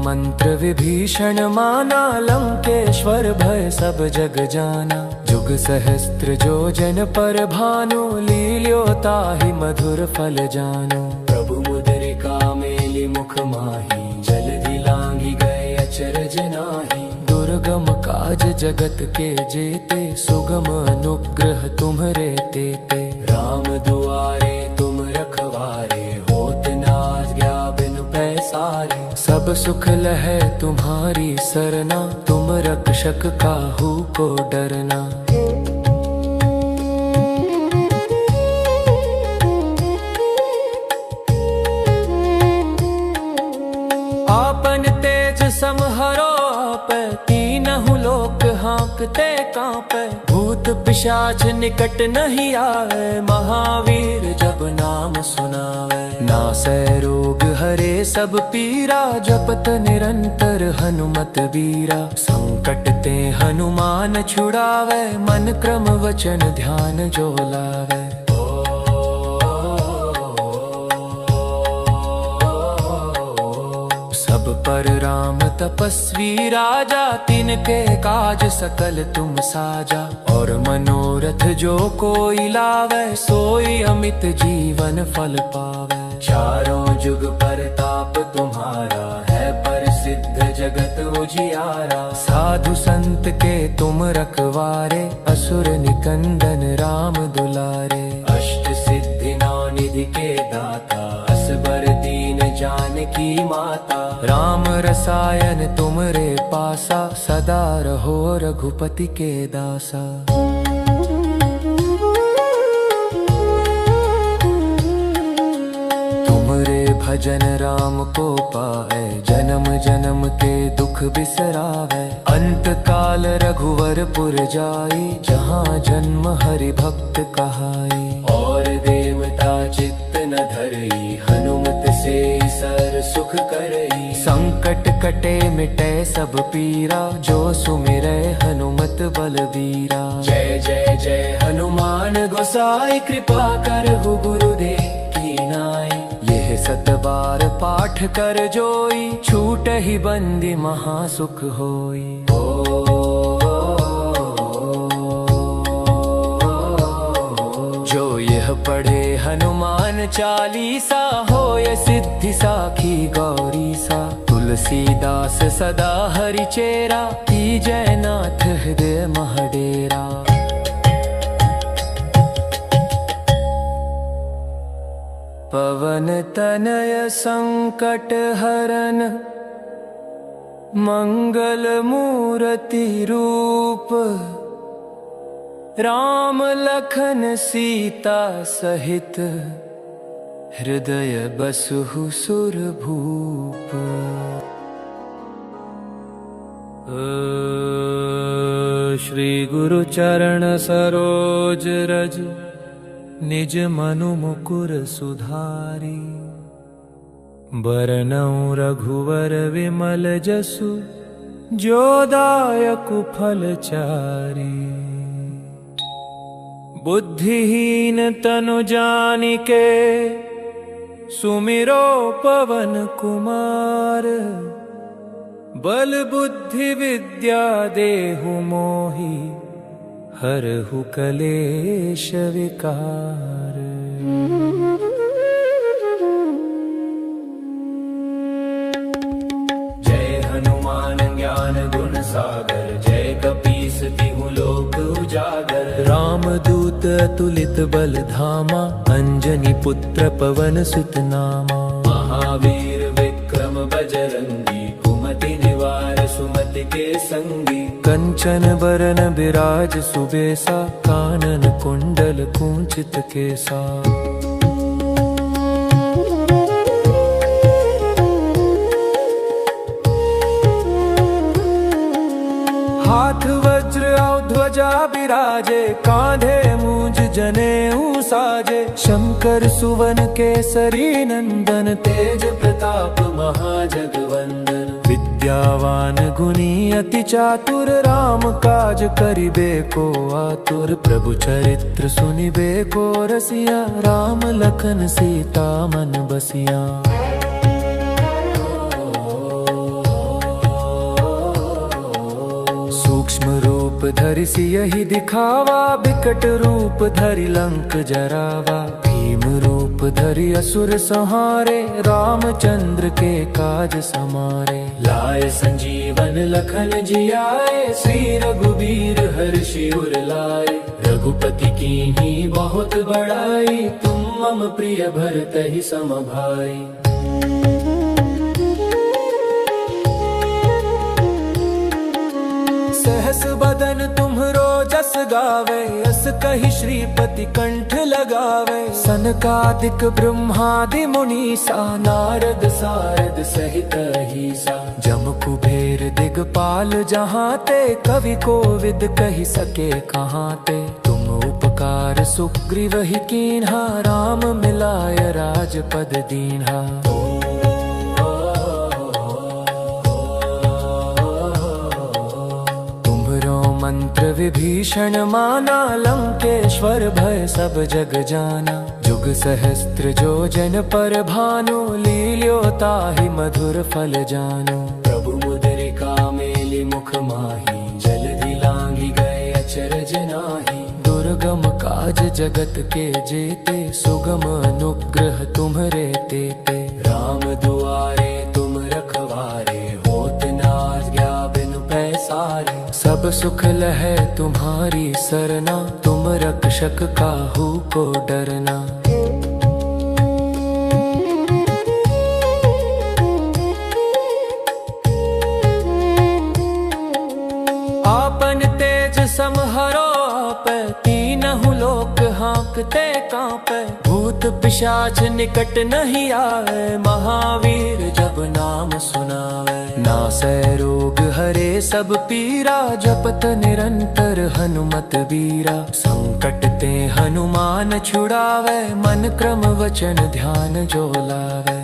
S1: मंत्र विभीषण माना, लंकेश्वर भय सब जग जाना। जुग सहस्त्र जो जन पर भानु, लील्यो ताहि मधुर फल जानु। प्रभु मुद्रिका मेलि मुख माही, जलधि लांघि गए अचरज नाहि। दुर्गम काज जगत के जेते, सुगम अनुग्रह तुम्हरे तेते। राम दुआरे तुम रखवारे, होत न आज्ञा बिनु पैसारे। सब सुख लहै तुम्हारी सरना, तुम रक्षक काहू को डरना। आपन तेज समहरो आप, तीनहु लोक हाँकते कांपे। भूत पिशाच निकट नहीं आवे, महावीर जब नाम सुनावे। नासै रोग हरे सब पीरा, जपत निरंतर हनुमत बीरा। संकट ते हनुमान छुड़ावे, मन क्रम वचन ध्यान जो लावे। सब पर राम तपस्वी राजा, तिनके काज सकल तुम साजा। और मनोरथ जो कोई लावे, सोई अमित जीवन फल पावे। चारों जुग परताप तुम्हारा, है प्रसिद्ध जगत उजियारा। साधु संत के तुम रखवारे, असुर निकंदन राम दुलारे। अष्ट सिद्धि नौ निधि के दाता, असबर दीन जानकी माता। राम रसायन तुमरे पासा, सदा रहो रघुपति के दासा। भजन राम को पाए, जन्म जन्म के दुख बिसरावे। अंत काल रघुवर पुर जाई, जहाँ जन्म हरि भक्त कहाई। और देवता चित्त न धरई, हनुमत से सर सुख करई। संकट कटे मिटे सब पीरा, जो सुमिरै हनुमत बलबीरा। जय जय जय हनुमान गोसाई, कृपा करहु गुरुदेव की नाई। यह सत बार पाठ कर जोई, छूट ही बंदी महासुख होई। जो यह पढ़े हनुमान चालीसा, होय सिद्धि साखी गौरी सा। तुलसीदास सदा हरि चेरा, कीजय नाथ हृदय महडेरा। पवन तनय संकट हरन, मंगल मूर्ति रूप। राम लखन सीता सहित, हृदय बसहु सुरभूप। श्री गुरु चरण सरोज रज, निज मनु मुकुर सुधारी। बरनउँ रघुवर विमल जसु, जो दायकु फल चारी। बुद्धिहीन तनु जानिके, सुमिरो पवन कुमार। बल बुद्धि विद्या देहु मोहि, हरहु कलेश विकार। जय हनुमान ज्ञान गुण सागर, जय कपीस तिहु लोक उजागर। राम दूत अतुलित बल धामा, अंजनी पुत्र पवन सुत नामा। महावीर विक्रम बजरंगी, कुमति निवार सुमति के संगी। कंचन बरन बिराज सुबेसा, कानन कुंडल कुंचित केसा। हाथ वज्र ध्वजा बिराजे, कांधे मूंज जनेऊ साजे। शंकर सुवन केसरी नंदन, तेज प्रताप महाजगवंदन। विद्यावान गुणी अति चातुर, राम काज करिबे को आतुर। प्रभु चरित्र सुनिबे को रसिया, राम लखन सीता मन बसिया। सूक्ष्म रूप धरि सियहि दिखावा, बिकट रूप धरि लंक जरावा। भीम रूप धरि असुर संहारे, रामचंद्र के काज समारे। लाए संजीवन लखन जियाए, श्री रघुबीर हर्षि उर लाए। रघुपति कीन्ही बहुत बड़ाई, तुम मम प्रिय भरतहि सम भाई। सहस बदन तुम्हरो जस गावे, अस कहि श्रीपति कंठ लगावे। सनकादिक ब्रह्मादि मुनीसा, नारद सारद सहित अहिसा। जम कुबेर दिगपाल जहाँ ते, कवि कोविद कहि सके कहाँ ते। तुम उपकार सुग्रीव ही कीन्हा, राम मिलाय राजपद दीन्हा। मंत्र विभीषण माना, लंकेश्वर भय सब जग जाना। जुग सहस्त्र जो जन पर भानु, लील्यो ताहि मधुर फल जानु। प्रभु मुद्रिका मेलि मुख माही, जलधि लांघि गए अचरज नाही। दुर्गम काज जगत के जेते, सुगम अनुग्रह तुम्हरे तेते। राम दुआरे तुम रखवारे, होत न आज्ञा बिनु पैसारे। सब सुख लहै तुम्हारी सरना, तुम रक्षक काहू को डरना। आपन तेज समहरो आपै, तीनहु लोक हाँकते कांपै। भूत पिशाच निकट नहीं आवे, महावीर जब नाम सुनावे। नासै रोग हरे सब पीरा, जपत निरंतर हनुमत बीरा। संकट ते हनुमान छुड़ावे, मन क्रम वचन ध्यान जो लावे।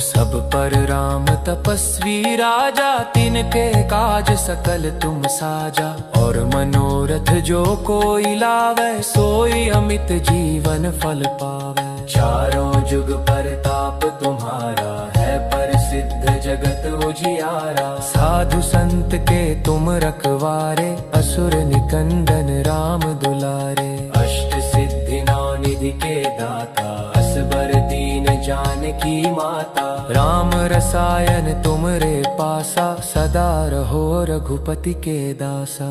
S1: सब पर राम तपस्वी राजा, तिनके काज सकल तुम साजा। और मनोरथ जो कोई लावे, सोई अमित जीवन फल पावे। चारों जुग परताप तुम्हारा, है प्रसिद्ध जगत उजियारा। साधु संत के तुम रखवारे, असुर निकंदन राम दुलारे। अष्ट सिद्धि नौ निधि के दाता, असबर दीन जानकी माता। राम रसायन तुमरे पासा, सदा रहो रघुपति के दासा।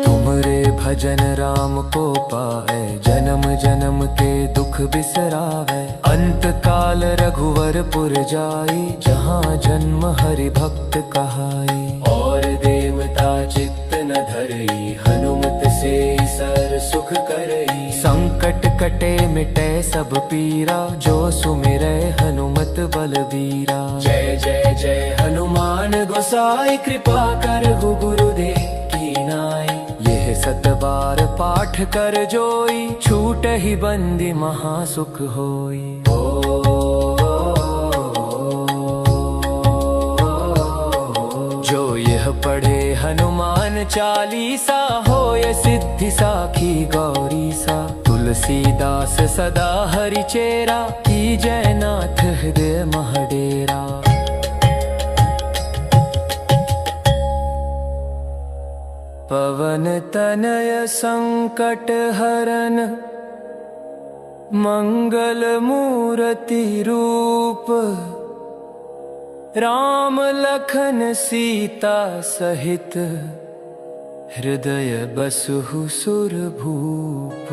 S1: तुमरे भजन राम को पाए, जन्म जन्म के दुख बिसरावे। अंत काल रघुवरपुर जाई, जहाँ जन्म हरि भक्त कहाई। और देवता चित्त न धरई, हनुमत से सर सुख करई। संकट कटे मिटे सब पीरा, जो सुमिरै हनुमत बलबीरा। जय जय जय हनुमान गोसाई, कृपा करहु गुरुदेव की नाई। यह सत बार पाठ कर जोई, छूट ही बंदी महासुख होई। जो यह पढ़े हनुमान चालीसा, होय सिद्धि साखी गौरी सा। तुलसीदास सदा हरि चेरा, की जय नाथ हृदय महडेरा। पवन तनय संकट हरन, मंगल मूर्ति रूप। राम लखन सीता सहित, हृदय बसहु सुरभूप।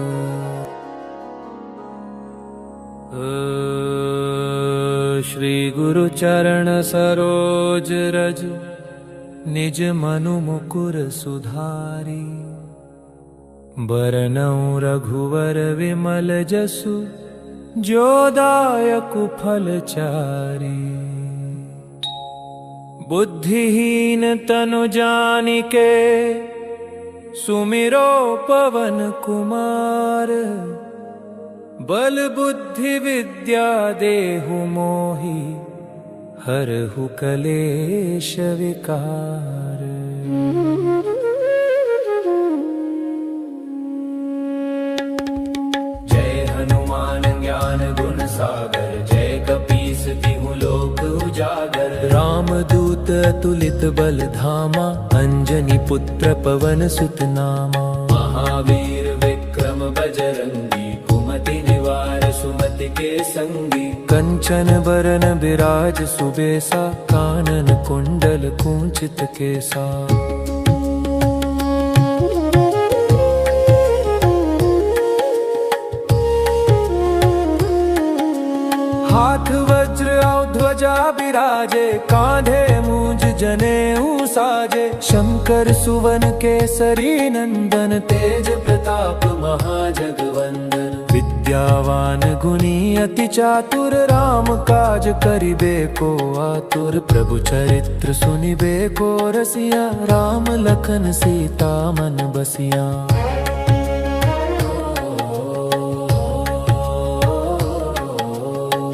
S1: श्री गुरु चरण सरोज रज, निज मनु मुकुर सुधारी। बरनउँ रघुवर विमल जसु, जो दायकु फल चारी। बुद्धिहीन तनु जानिके, सुमिरो पवन कुमार। बल बुद्धि विद्या देहु मोहि, हरहु कलेश विकार। जय हनुमान ज्ञान गुण सागर, जय कपीस तिहु लोक उजागर। रामदूत अतुलित बल धामा, अंजनी पुत्र पवन सुत नामा। महावीर विक्रम बजरंगी, कुमति निवार सुमति के संगी। कंचन बरन बिराज सुबेसा, कानन कुंडल कुंचित केसा। हाथ वज्र और ध्वजा बिराजे, कांधे मूंज जनेऊ साजे। शंकर सुवन केसरी नंदन, तेज प्रताप महाजगवंदन। विद्यावान गुणी अति चातुर, राम काज करिबे को आतुर। प्रभु चरित्र सुनिबे को रसिया, राम लखन सीता मन बसिया।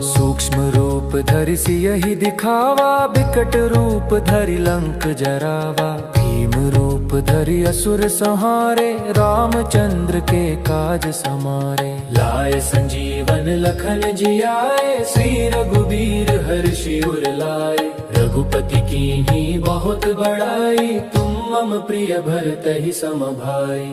S1: सूक्ष्म रूप धरि सियहि दिखावा, बिकट रूप धरि लंक जरावा। भीम रूप धरि असुर संहारे, रामचंद्र के काज समारे। लाए संजीवन लखन जियाए, श्री रघुबीर हर्षि उर लाए। रघुपति कीन्ही बहुत बड़ाई, तुम मम प्रिय भरतहि सम भाई।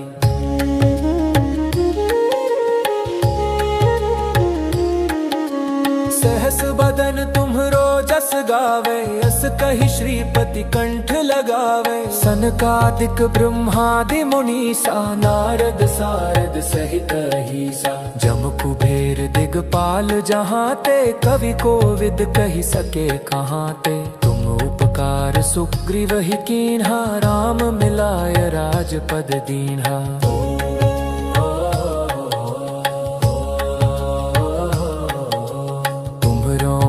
S1: सहस बदन तुम्हरो जस गावे, अस कहि श्रीपति कंठ लगावे। सनकादिक ब्रह्मादि मुनीसा, नारद सारद सहित अहीसा। जम कुबेर दिगपाल जहाते, कवि कोविद कहि सके कहाते। तुम उपकार सुग्रीव ही कीन्हा, राम मिलाय राजपद दीन्हा।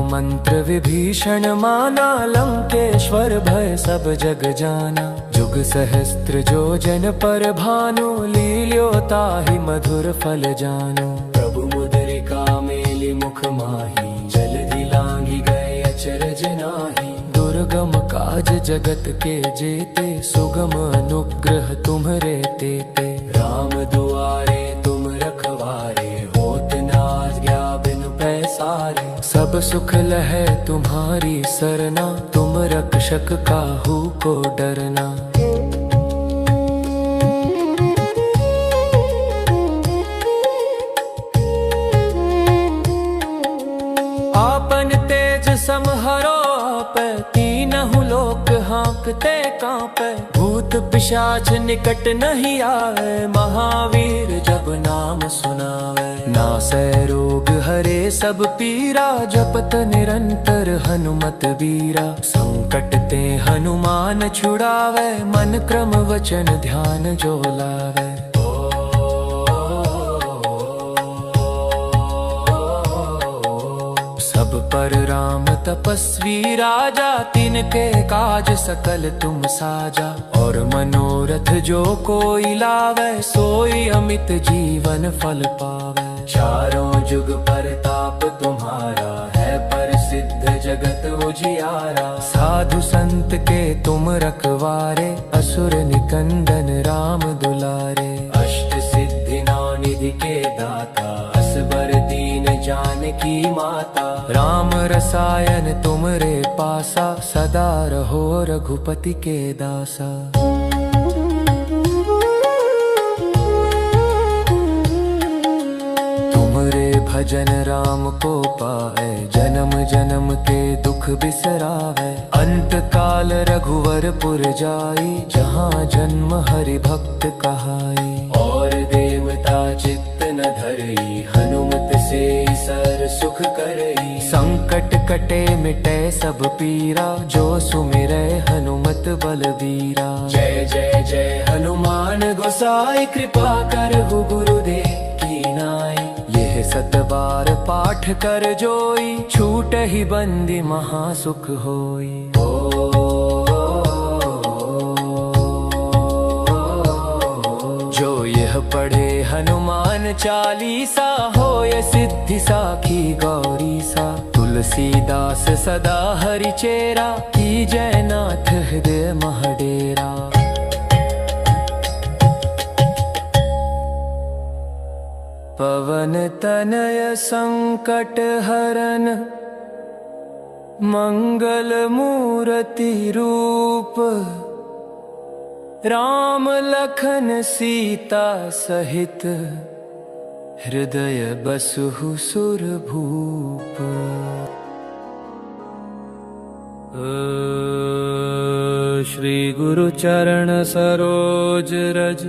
S1: मंत्र विभीषण माना, लंकेश्वर भय सब जग जाना। जुग सहस्त्र जो जन पर भानु, लील्योताहि मधुर फल जानु। प्रभु मुद्रिका मेलि मुख माही, जलधि लांघि गए अचरज नाहि। दुर्गम काज जगत के जेते, सुगम अनुग्रह तुम्हरे तेते। राम दुआरे तुम रखवारे, होत न आज्ञा बिनु पैसारे। सब सुख लहै तुम्हारी सरना, तुम रक्षक काहू को डरना। आपन तेज समहरो आपै, तीनहु लोक हाँकते कांपै। भूत पिशाच निकट नहीं आवे, महावीर जब नाम सुनावे। नासै रोग हरे सब पीरा, जपत निरंतर हनुमत बीरा। संकट ते हनुमान छुड़ावे, मन क्रम वचन ध्यान जो लावे। सब पर राम तपस्वी राजा, तिनके काज सकल तुम साजा। और मनोरथ जो कोई लावे, सोई अमित जीवन फल पावे। चारों जुग परताप तुम्हारा, है प्रसिद्ध जगत उजियारा। साधु संत के तुम रखवारे, असुर निकंदन राम दुलारे। अष्ट सिद्धि नौ निधि के दाता, असबर दीन जानकी माता। राम रसायन तुमरे पासा, सदा रहो रघुपति के दासा। तुमरे भजन राम को पाए, जन्म जन्म के दुख बिसरावे। अंत काल रघुवर पुर जाई, जहाँ जन्म हरि भक्त कहाई। और देवता चित्त न धरई, हनुमत से सर सुख करई। संकट संकट कटे मिटे सब पीरा, जो सुमिरै हनुमत बलबीरा। जय जय जय हनुमान गोसाई, कृपा करहु गुरुदेव की नाई। यह 7 बार पाठ कर जोई, छूट ही बंदी महासुख होई। जो यह पढ़े हनुमान चालीसा, होय सिद्धि साखी गौरी सा। तुलसीदास सदा हरि चेरा, की जय नाथ हृदय महडेरा। पवन तनय संकट हरन, मंगल मूर्ति रूप। राम लखन सीता सहित, हृदय बसहु सुरभूप। श्री गुरु चरण सरोज रज,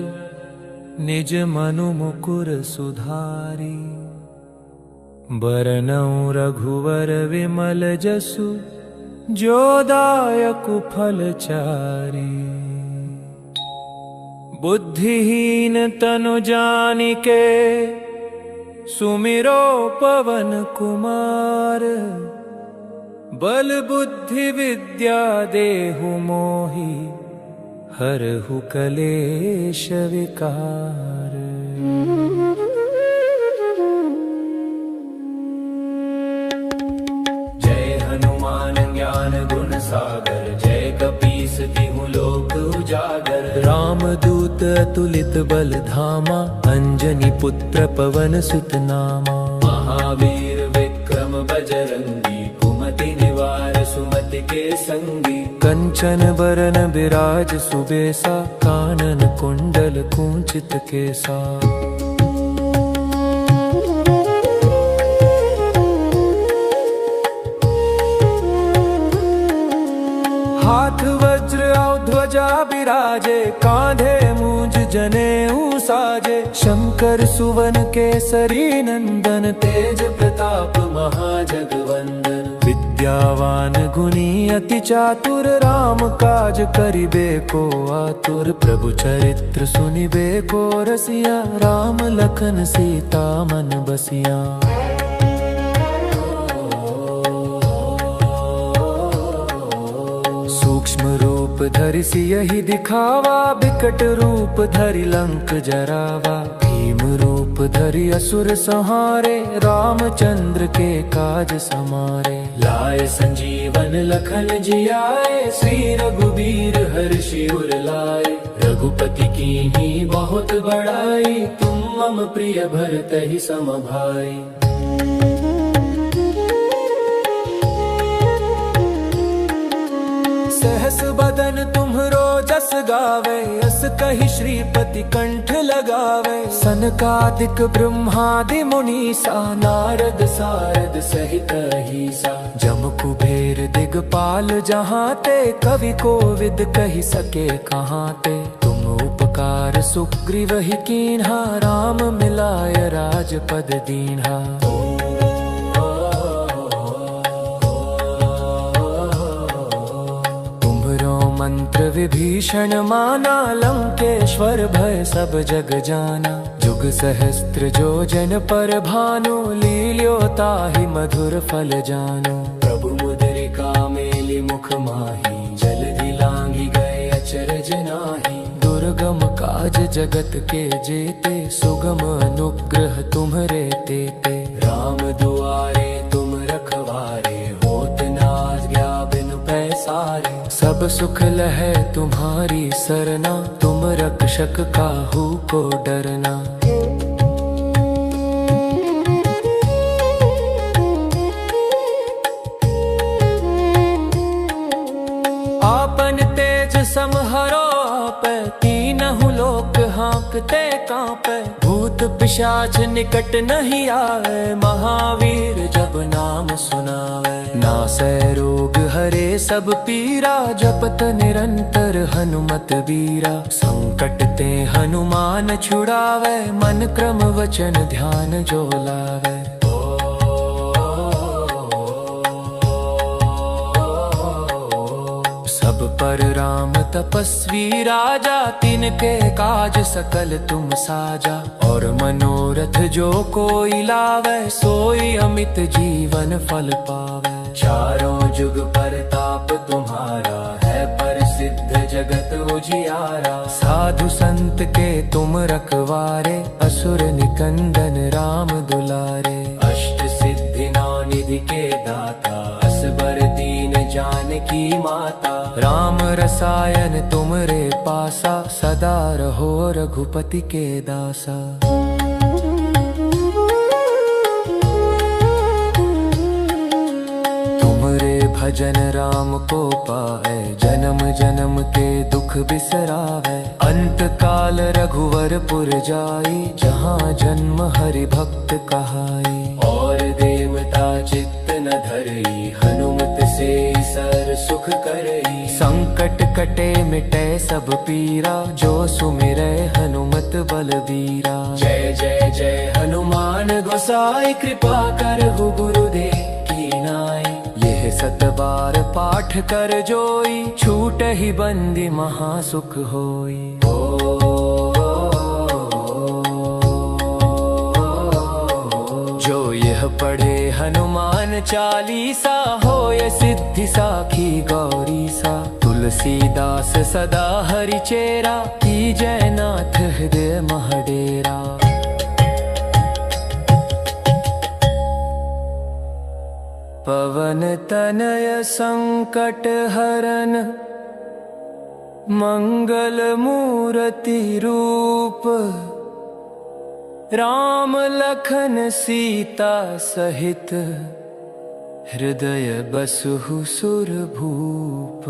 S1: निज मनु मुकुर सुधारी। बरनउँ रघुवर विमल जसु, जो दायकु फल चारी। बुद्धिहीन तनु जानिके, सुमिरो पवन कुमार। बल बुद्धि विद्या देहु मोहि, हरहु कलेश विकार। जय हनुमान ज्ञान गुण सागर, जय कपीस तिहु लोक उजागर। रामदूत अतुलित बल धामा, अंजनी पुत्र पवन सुत नामा। महावीर विक्रम बजरंगी, कुमति निवार सुमति के संगी। कंचन बरन बिराज सुबेसा, कानन कुंडल कुंचित केसा। हाथ वज्र और ध्वजा बिराजे, कांधे मूंज जनेऊ साजे। शंकर सुवन केसरी नंदन, तेज प्रताप महाजगवंदन। विद्यावान गुणी अति चातुर, राम काज करिबे को आतुर। प्रभु चरित्र सुनिबे को रसिया, राम लखन सीता मन बसिया। सूक्ष्म रूप धरि सियहि दिखावा, बिकट रूप धरि लंक जरावा। भीम रूप धरि असुर संहारे, रामचंद्र के काज समारे। लाए संजीवन लखन जियाए, श्री रघुबीर हर्षि उर लाए। रघुपति कीन्ही बहुत बड़ाई, तुम मम प्रिय भरतहि सम भाई। सहस बदन तुम्हरो जस गावे, अस कहि श्रीपति कंठ लगावे। सनकादिक ब्रह्मादि मुनीसा, नारद सारद सहित अहीसा। जम कुबेर दिगपाल जहाँ ते, कवि कोविद कहि सके कहाँ ते। तुम उपकार सुग्रीव ही कीन्हा, राम मिलाय राजपद दीन्हा। मंत्र विभीषण माना, लंकेश्वर भय सब जग जाना। जुग सहस्त्र जो जन पर भानु, लील्यो ताहि मधुर फल जानु। प्रभु मुद्रिका मेलि मुख माही, जलधि लांघि गए अचरज नाहि। दुर्गम काज जगत के जेते, सुगम अनुग्रह तुम्हरे तेते। राम दुआरे तुम रखवारे, होत न आज्ञा बिनु पैसारे। सब सुख लहै तुम्हारी सरना, तुम रक्षक काहू को डरना। आपन तेज समहरो आपै, तीनहु लोक हाँकते कांपै। भूत पिशाच निकट नहीं आए, महावीर जब नाम सुनावे। नासै रोग हरे सब पीरा, जपत निरंतर हनुमत बीरा। संकट ते हनुमान छुड़ावे, मन क्रम वचन ध्यान जो लावे। पर राम तपस्वी राजा, तिनके काज सकल तुम साजा। और मनोरथ जो कोई लावे, सोई अमित जीवन फल पावे। चारों जुग परताप तुम्हारा, है प्रसिद्ध जगत उजियारा। साधु संत के तुम रखवारे, असुर निकंदन राम दुलारे। अष्ट सिद्धि नौ निधि के दाता, असबर दीन जानकी माता। राम रसायन तुमरे पासा, सदा रहो रघुपति के दासा। भजन राम को पाए, जन्म जन्म के दुख बिसरावे। अंत काल रघुवरपुर जाई, जहाँ जन्म हरि भक्त कहाई। और देवता चित्त न धरई, हनुमत से सर सुख करई। संकट कटे मिटे सब पीरा, जो सुमिरै हनुमत बलबीरा। जय जय जय हनुमान गोसाई, कृपा करहु गुरुदेव की नाई। यह सत बार पाठ कर जोई, छूट ही बंदी महासुख होई। जो यह पढ़े हनुमान चालीसा, होय सिद्धि साखी गौरी सा। तुलसीदास सदा हरि चेरा, की जय नाथ हृदय महडेरा। पवन तनय संकट हरन, मंगल मूर्ति रूप। राम लखन सीता सहित, हृदय बसहु सुरभूप।